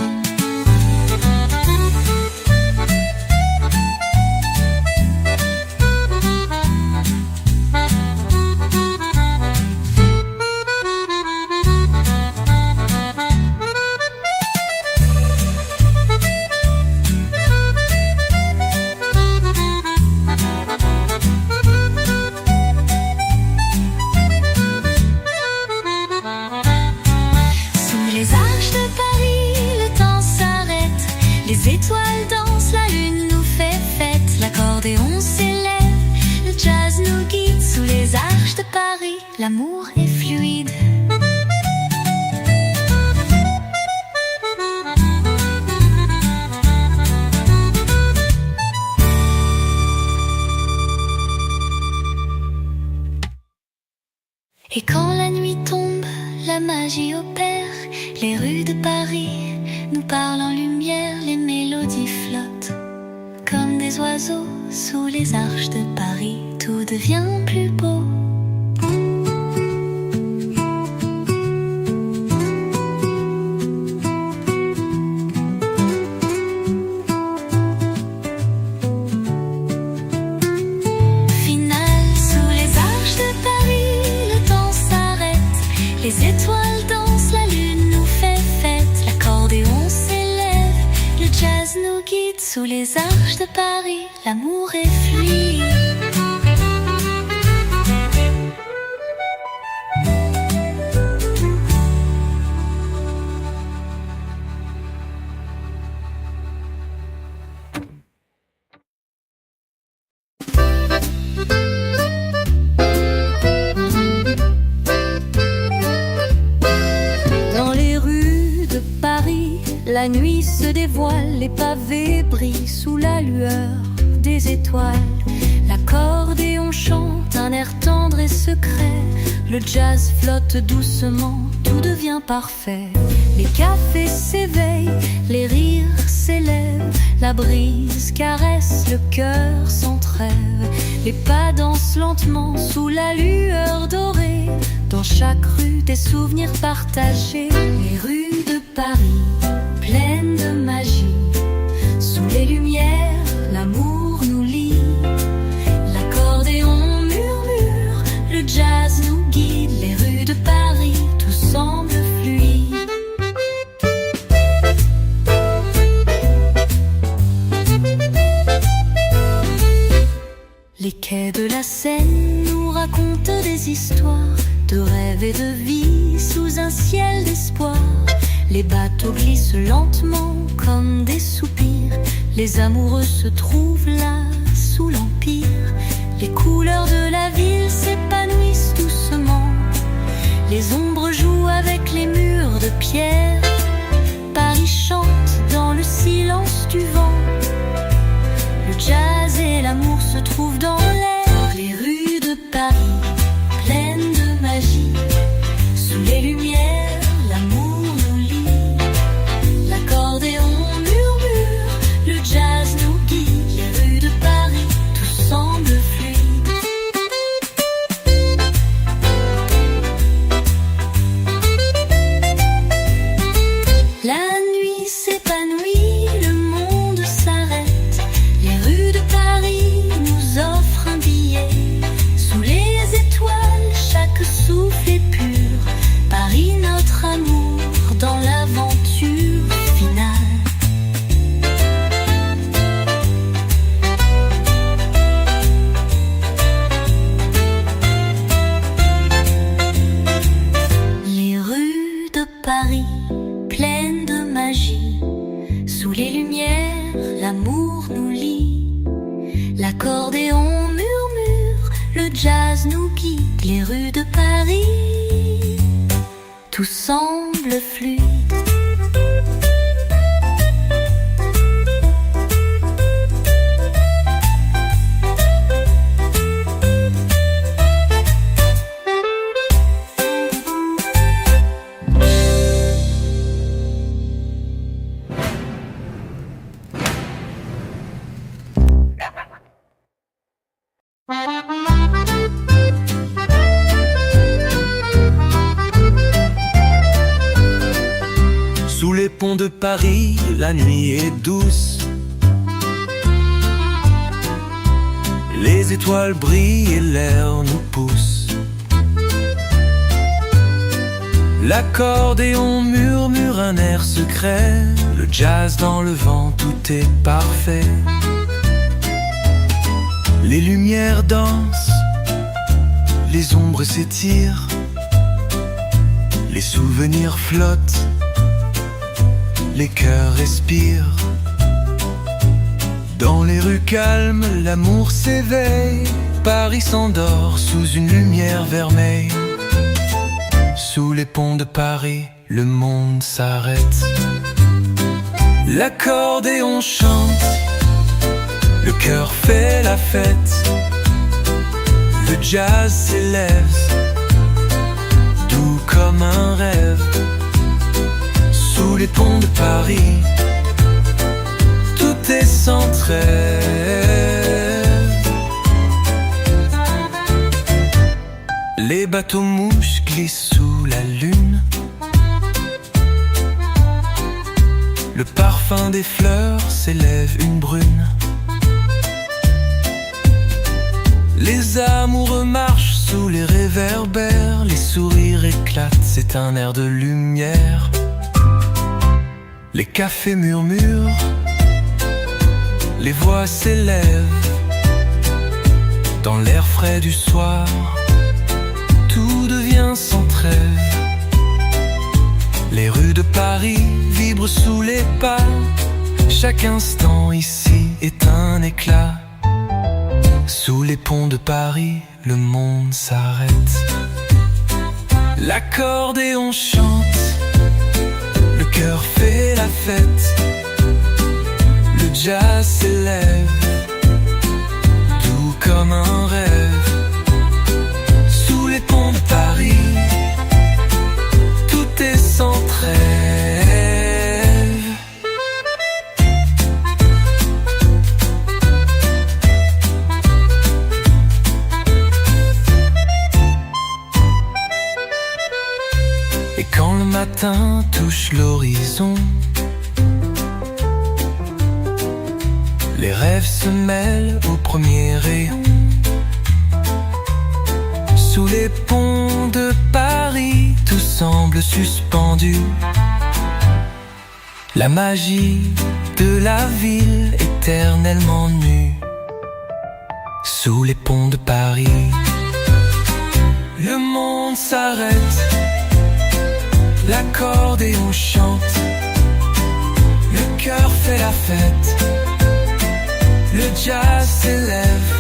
[SPEAKER 1] Les étoiles dansent, la lune nous fait fête, l'accordéon s'élève, le jazz nous guide sous les arches de Paris, l'amour est fluide. Et quand la nuit tombe, la magie opère, les rues de Paris nous parlent en lumière, les mélodies flottent comme des oiseaux sous les arches de Paris, tout devient plus beau. Finale sous les arches de Paris, le temps s'arrête, les étoiles dansent, la lune nous fait fête, l'accordéon s'élève, le jazz nous guide sous les arches de Paris, l'amour est fluide. Dans les rues de Paris, la nuit se dévoile, les pavés brillent sous la lueur des étoiles. L'accordéon chante un air tendre et secret, le jazz flotte doucement, tout devient parfait. Les cafés s'éveillent, les rires s'élèvent, la brise caresse le cœur sans trêve. Les pas dansent lentement sous la lueur dorée, dans chaque rue des souvenirs partagés. Les rues de Paris, pleines de magie, sous les lumières, l'amour nous lie. L'accordéon murmure, le jazz nous guide, les rues de Paris, tout semble fluide. Les quais de la Seine nous racontent des histoires de rêves et de vie sous un ciel d'espoir. Les bateaux glissent lentement comme des soupirs, les amoureux se trouvent là sous l'empire. Les couleurs de la ville s'épanouissent doucement, les ombres jouent avec les murs de pierre. Paris chante dans le silence du vent, le jazz et l'amour se trouvent dans l'air. Les rues de Paris, pleines de magie, sous les lumières, l'amour nous lie. L'accordéon murmure, le jazz nous guide, les rues de Paris, tout semble fluide. La nuit s'épanouit, le monde s'arrête,
[SPEAKER 5] Paris, pleine de magie. Sous les lumières, l'amour nous lie. L'accordéon murmure, le jazz nous guide. Les rues de Paris, tout semble fluide.
[SPEAKER 4] Sous les ponts de Paris, la nuit est douce. Les étoiles brillent et l'air nous pousse. L'accordéon murmure un air secret. Le jazz dans le vent, tout est parfait. Les lumières dansent, les ombres s'étirent, les souvenirs flottent, les cœurs respirent. Dans les rues calmes, l'amour s'éveille. Paris s'endort sous une lumière vermeille. Sous les ponts de Paris, le monde s'arrête. L'accordéon chante, le cœur fait la fête. Le jazz s'élève, doux comme un rêve. Sous les ponts de Paris, tout est sans trêve. Les bateaux mouches glissent sous la lune. Le parfum des fleurs s'élève une brune. Les amoureux marchent sous les réverbères. Les sourires éclatent, c'est un air de lumière. Les cafés murmurent, les voix s'élèvent. Dans l'air frais du soir, tout devient sans trêve. Les rues de Paris vibrent sous les pas. Chaque instant ici est un éclat. Sous les ponts de Paris, le monde s'arrête. L'accordéon chante, le cœur fait la fête. Le jazz s'élève, doux comme un rêve. Sous les ponts de Paris, tout est sans trêve. Et quand le matin touche l'horizon, les rêves se mêlent au premier rayon. Sous les ponts de Paris, tout semble suspendu. La magie de la ville éternellement nue. Sous les ponts de Paris, le monde s'arrête. L'accordéon chante, le cœur fait la fête. Le jazz s'élève,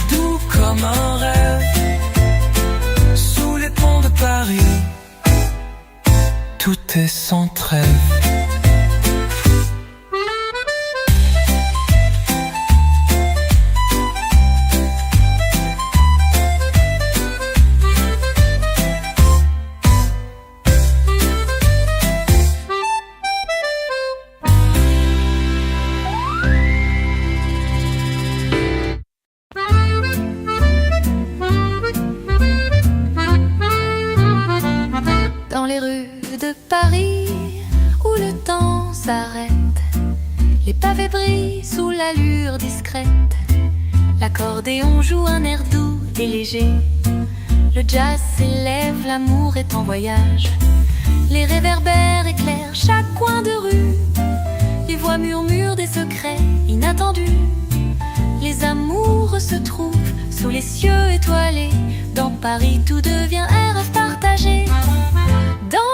[SPEAKER 4] doux comme un rêve. Sous les ponts de Paris, tout est sans trêve.
[SPEAKER 1] Dans les rues de Paris, où le temps s'arrête, les pavés brillent sous l'allure discrète. L'accordéon joue un air doux et léger. Le jazz s'élève, l'amour est en voyage. Les réverbères éclairent chaque coin de rue. Les voix murmurent des secrets inattendus. Les amoureux se trouvent sous les cieux étoilés. Dans Paris, tout devient un rêve partagé. Dans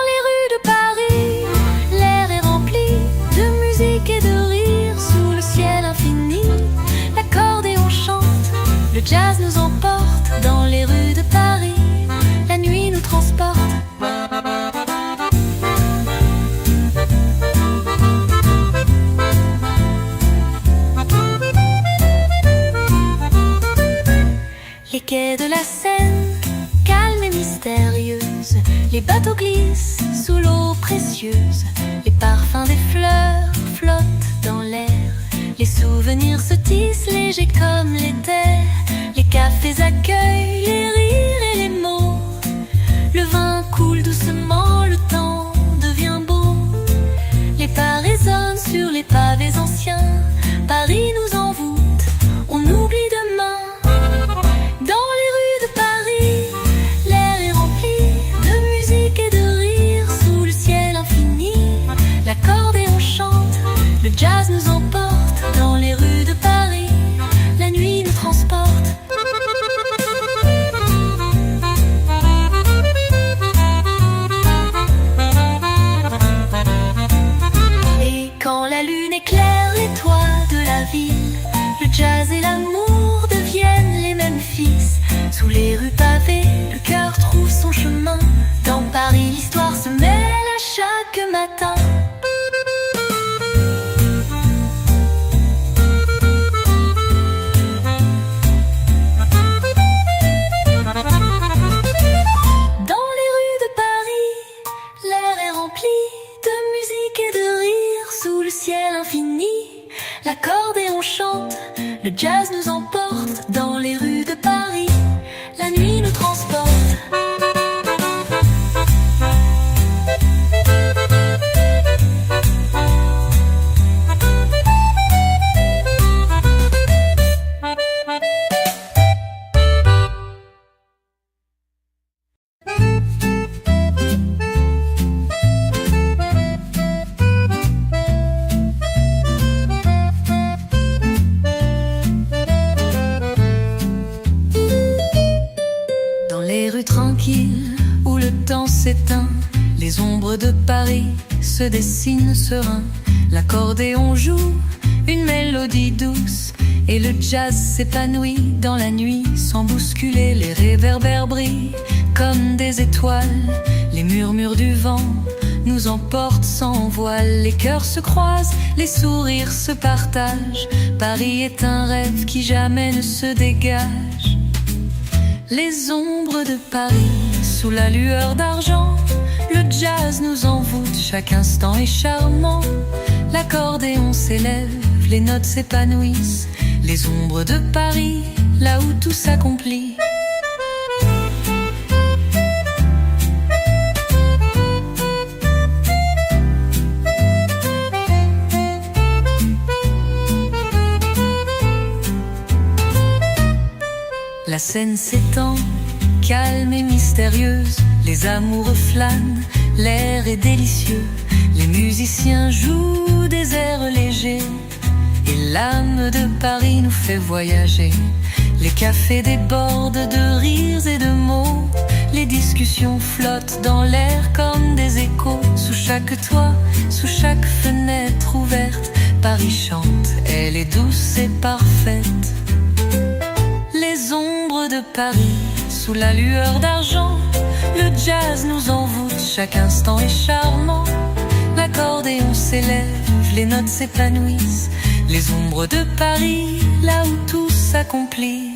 [SPEAKER 5] Les bateaux glissent sous l'eau précieuse, les parfums des fleurs flottent dans l'air. Les souvenirs se tissent légers comme l'éther. Les cafés accueillent les rires et les mots. Le vin coule doucement, le temps devient beau. Les pas résonnent sur les pavés anciens. Paris nous envoûte, on oublie demain. Dans les rues de Paris, l'air est rempli de musique et de rire. Sous le ciel infini, l'accordéon chante, le jazz nous emporte. Dans les rues de Paris, la nuit nous transporte. Et quand la lune éclaire les toits de la ville, le jazz et l'amour deviennent les mêmes fils. Sous les rues pavées, le cœur trouve son chemin. Dans Paris, l'histoire se mêle à chaque matin. Dans les rues de Paris, l'air est rempli de musique et de rire. Sous le ciel infini, l'accordéon chante, le jazz nous emporte. Dans les rues de Paris, la nuit nous transporte.
[SPEAKER 1] Tranquille, où le temps s'éteint, les ombres de Paris se dessinent serein. L'accordéon joue une mélodie douce et le jazz s'épanouit dans la nuit sans bousculer. Les réverbères brillent comme des étoiles, les murmures du vent nous emportent sans voile. Les cœurs se croisent, les sourires se partagent. Paris est un rêve qui jamais ne se dégage. Les ombres de Paris, sous la lueur d'argent, le jazz nous envoûte, chaque instant est charmant. L'accordéon s'élève, les notes s'épanouissent. Les ombres de Paris, là où tout s'accomplit. La scène s'étend, calme et mystérieuse. Les amoureux flânent, l'air est délicieux. Les musiciens jouent des airs légers et l'âme de Paris nous fait voyager. Les cafés débordent de rires et de mots. Les discussions flottent dans l'air comme des échos. Sous chaque toit, sous chaque fenêtre ouverte, Paris chante, elle est douce et parfaite. Les ombres de Paris, sous la lueur d'argent, le jazz nous envoûte, chaque instant est charmant. L'accordéon s'élève, les notes s'épanouissent. Les ombres de Paris, là où tout s'accomplit.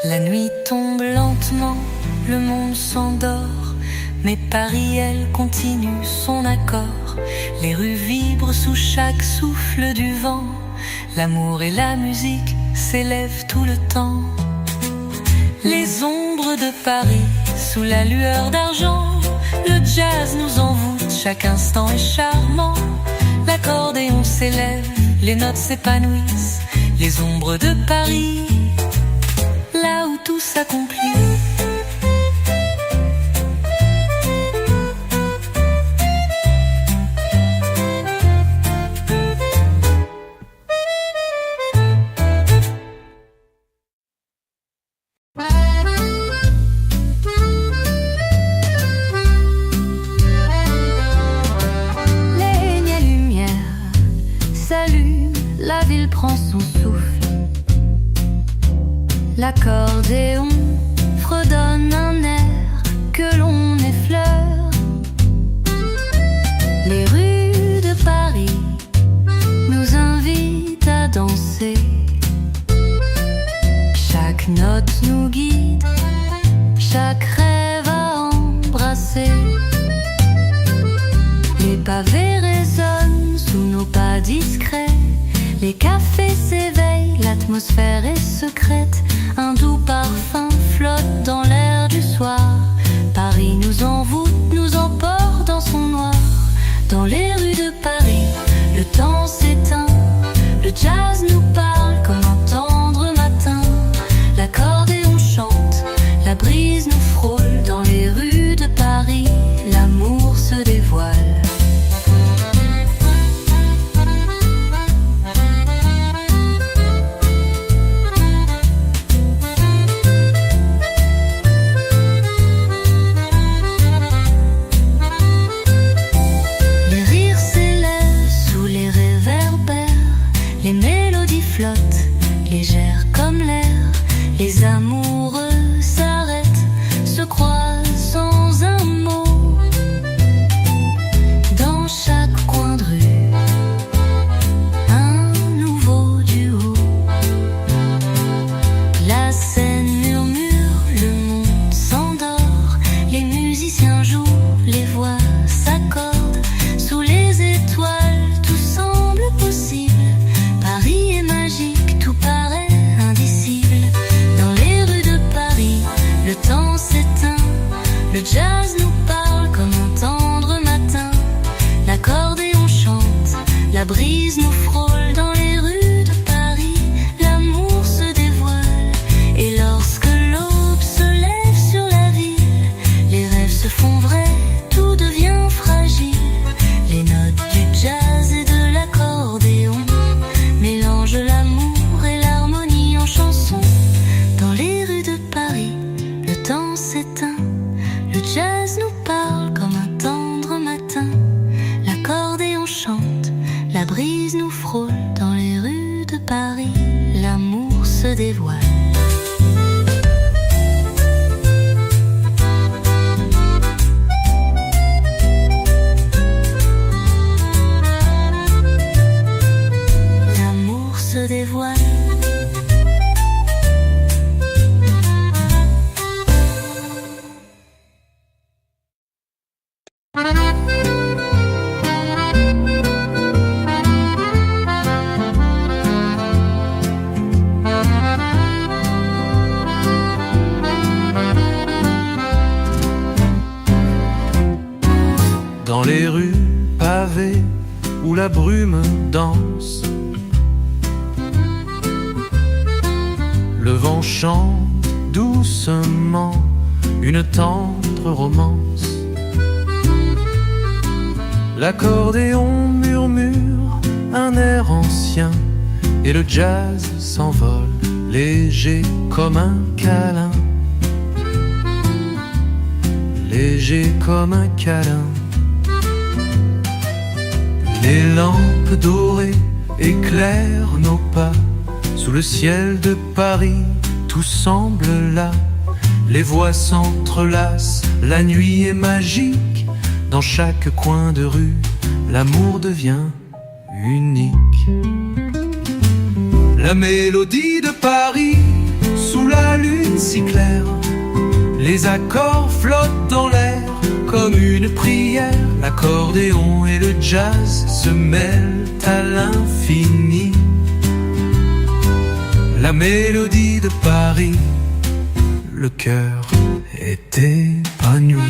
[SPEAKER 1] La nuit tombe lentement, le monde s'endort, mais Paris, elle, continue son accord. Les rues vibrent sous chaque souffle du vent. L'amour et la musique s'élèvent tout le temps. Les ombres de Paris, sous la lueur d'argent, le jazz nous envoûte, chaque instant est charmant. L'accordéon s'élève, les notes s'épanouissent. Les ombres de Paris, là où tout s'accomplit.
[SPEAKER 5] Les lumières s'allument, la ville prend son souffle. L'accordéon fredonne un air que l'on effleure.
[SPEAKER 1] pavés résonnent sous nos pas discrets. Les cafés s'éveillent, l'atmosphère est secrète. Un doux parfum flotte dans l'air du soir. Paris nous envoûte, nous emporte dans son noir. Dans les rues de Paris, le temps s'éteint. Le jazz nous parle comme un tendre matin. L'accordéon chante, la brise nous frôle. Dans les rues de Paris, l'amour se dévoile. Les rires s'élèvent sous les réverbères. Les mélodies flottent, légères comme l'air. Les amoureux s'arrêtent, se croisent sans un mot. Dans chaque coin de rue, un nouveau duo. La scène murmure, le monde s'endort. Les musiciens jouent, les voix s'accordent. Sous les étoiles, tout semble possible. Paris est magique, tout paraît indicible. Dans les rues de Paris, le temps s'éteint. Le jazz nous parle comme un tendre matin. L'accordéon chante, la brise nous frôle. Dans les rues de Paris, l'amour se dévoile. Et lorsque l'aube se lève sur la ville, les rêves se font vrais, tout devient fragile. Les notes du jazz et de l'accordéon mélangent l'amour et l'harmonie en chanson. Dans les rues de Paris, le temps s'éteint. Le jazz nous parle comme un tendre matin. L'accordéon chante, la brise nous frôle. Dans les rues de Paris, l'amour se dévoile. L'amour se dévoile.
[SPEAKER 2] Dans les rues pavées où la brume danse, le vent chante doucement une tendre romance. L'accordéon murmure un air ancien et le jazz s'envole léger comme un câlin. Léger comme un câlin. Les lampes dorées éclairent nos pas. Sous le ciel de Paris, tout semble là. Les voix s'entrelacent, la nuit est magique. Dans chaque coin de rue, l'amour devient unique. La mélodie de Paris, sous la lune si claire. Les accords flottent dans l'air comme une prière. L'accordéon et le jazz se mêlent à l'infini. La mélodie de Paris, le cœur est épanoui.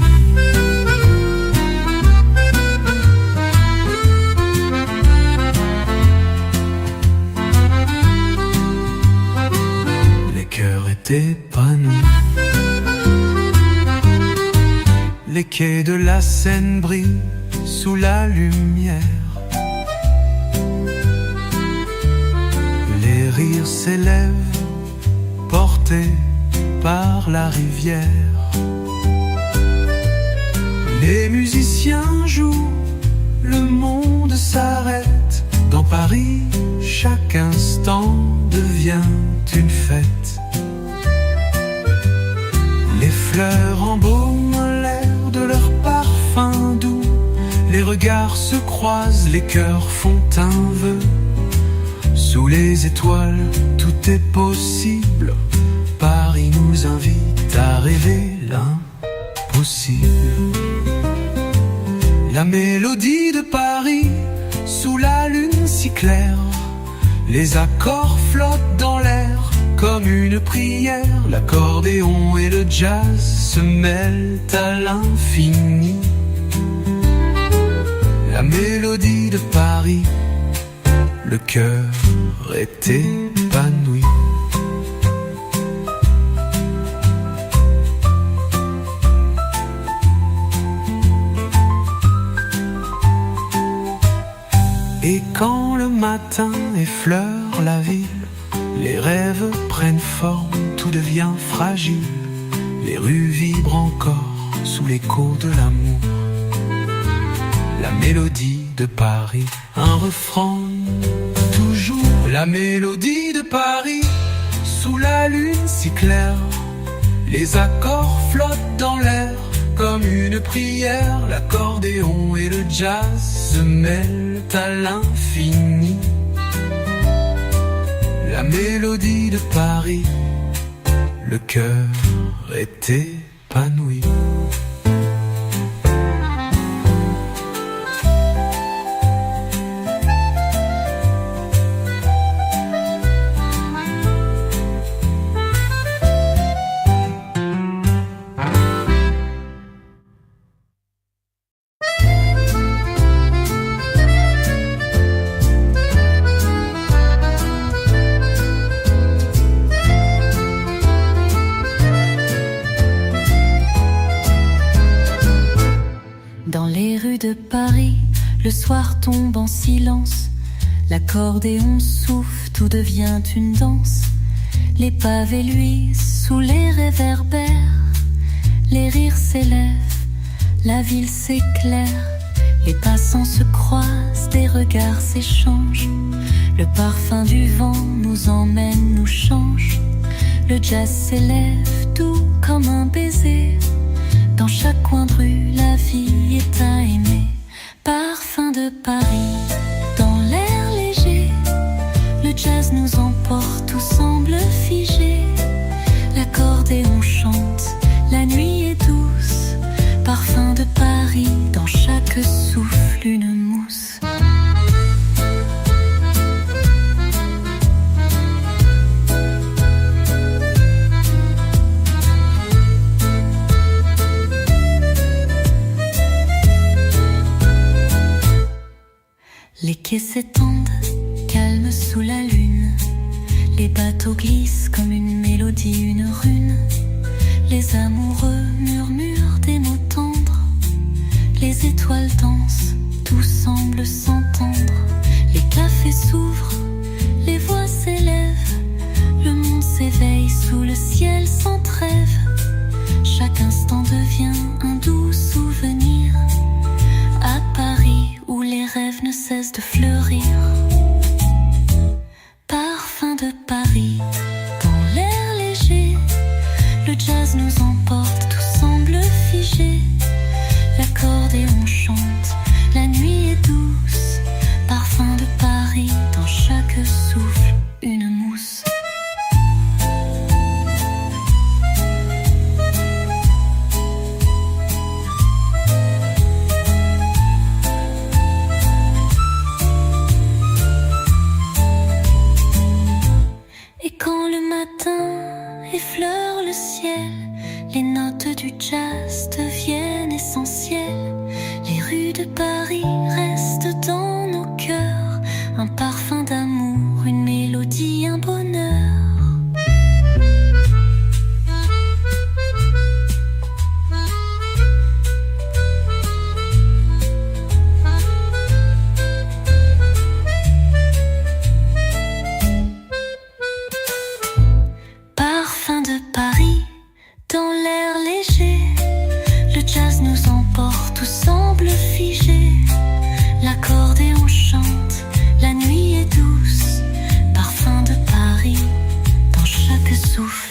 [SPEAKER 2] Les cœurs étaient épanouis. Les quais de la Seine brillent sous la lumière. Les rires s'élèvent, portés par la rivière. Les musiciens jouent, le monde s'arrête. Dans Paris, chaque instant devient une fête. Les fleurs embaument l'air de leur parfum doux. Les regards se croisent, les cœurs font un vœu. Sous les étoiles, tout est possible. Paris nous invite à rêver l'impossible. La mélodie de Paris, sous la lune si claire, les accords flottent dans l'air comme une prière. L'accordéon et le jazz se mêlent à l'infini. La mélodie de Paris, le cœur est épanoui. Et quand le matin effleure la ville, les rêves prennent forme, tout devient fragile. Les rues vibrent encore sous l'écho de l'amour. La mélodie de Paris, un refrain toujours. La mélodie de Paris, sous la lune si claire, les accords flottent dans l'air comme une prière. L'accordéon et le jazz se mêlent à l'infini. La mélodie de Paris, le cœur est épanoui.
[SPEAKER 1] De Paris, le soir tombe en silence. L'accordéon souffle, tout devient une danse. Les pavés luisent sous les réverbères. Les rires s'élèvent, la ville s'éclaire. Les passants se croisent, des regards s'échangent. Le parfum du vent nous emmène, nous change. Le jazz s'élève, doux comme un baiser. Dans chaque coin de rue, la vie est à aimer. Parfum de Paris, dans l'air léger. Le jazz nous emporte, tout semble figé. L'accordéon chante, la nuit est douce. Parfum de Paris, dans chaque souffle une mousse. Les quais s'étendent, calmes sous la lune. Les bateaux glissent comme une mélodie, une rune. Les amoureux murmurent des mots tendres. Les étoiles dansent, tout semble s'entendre. Les cafés s'ouvrent, les voix s'élèvent. Le monde s'éveille sous le ciel sans trêve. Chaque instant devient un doux souvenir. À Paris où les rêves ne cessent de fleurir. Parfum de Paris, dans l'air léger. Le jazz nous emporte, tout semble figé. L'accordéon chante, la nuit est douce. Parfum de Paris, dans chaque souffle, une mousse. Et quand le matin effleure le ciel, les notes du jazz deviennent essentielles. Les rues de Paris restent dans nos cœurs. Un parfum d'amour, une mélodie, un bonheur. Parfum de Paris, dans l'air léger. Le jazz nous emporte, tout semble figé. L'accordéon chante, la nuit est douce. Parfum de Paris, dans chaque souffle.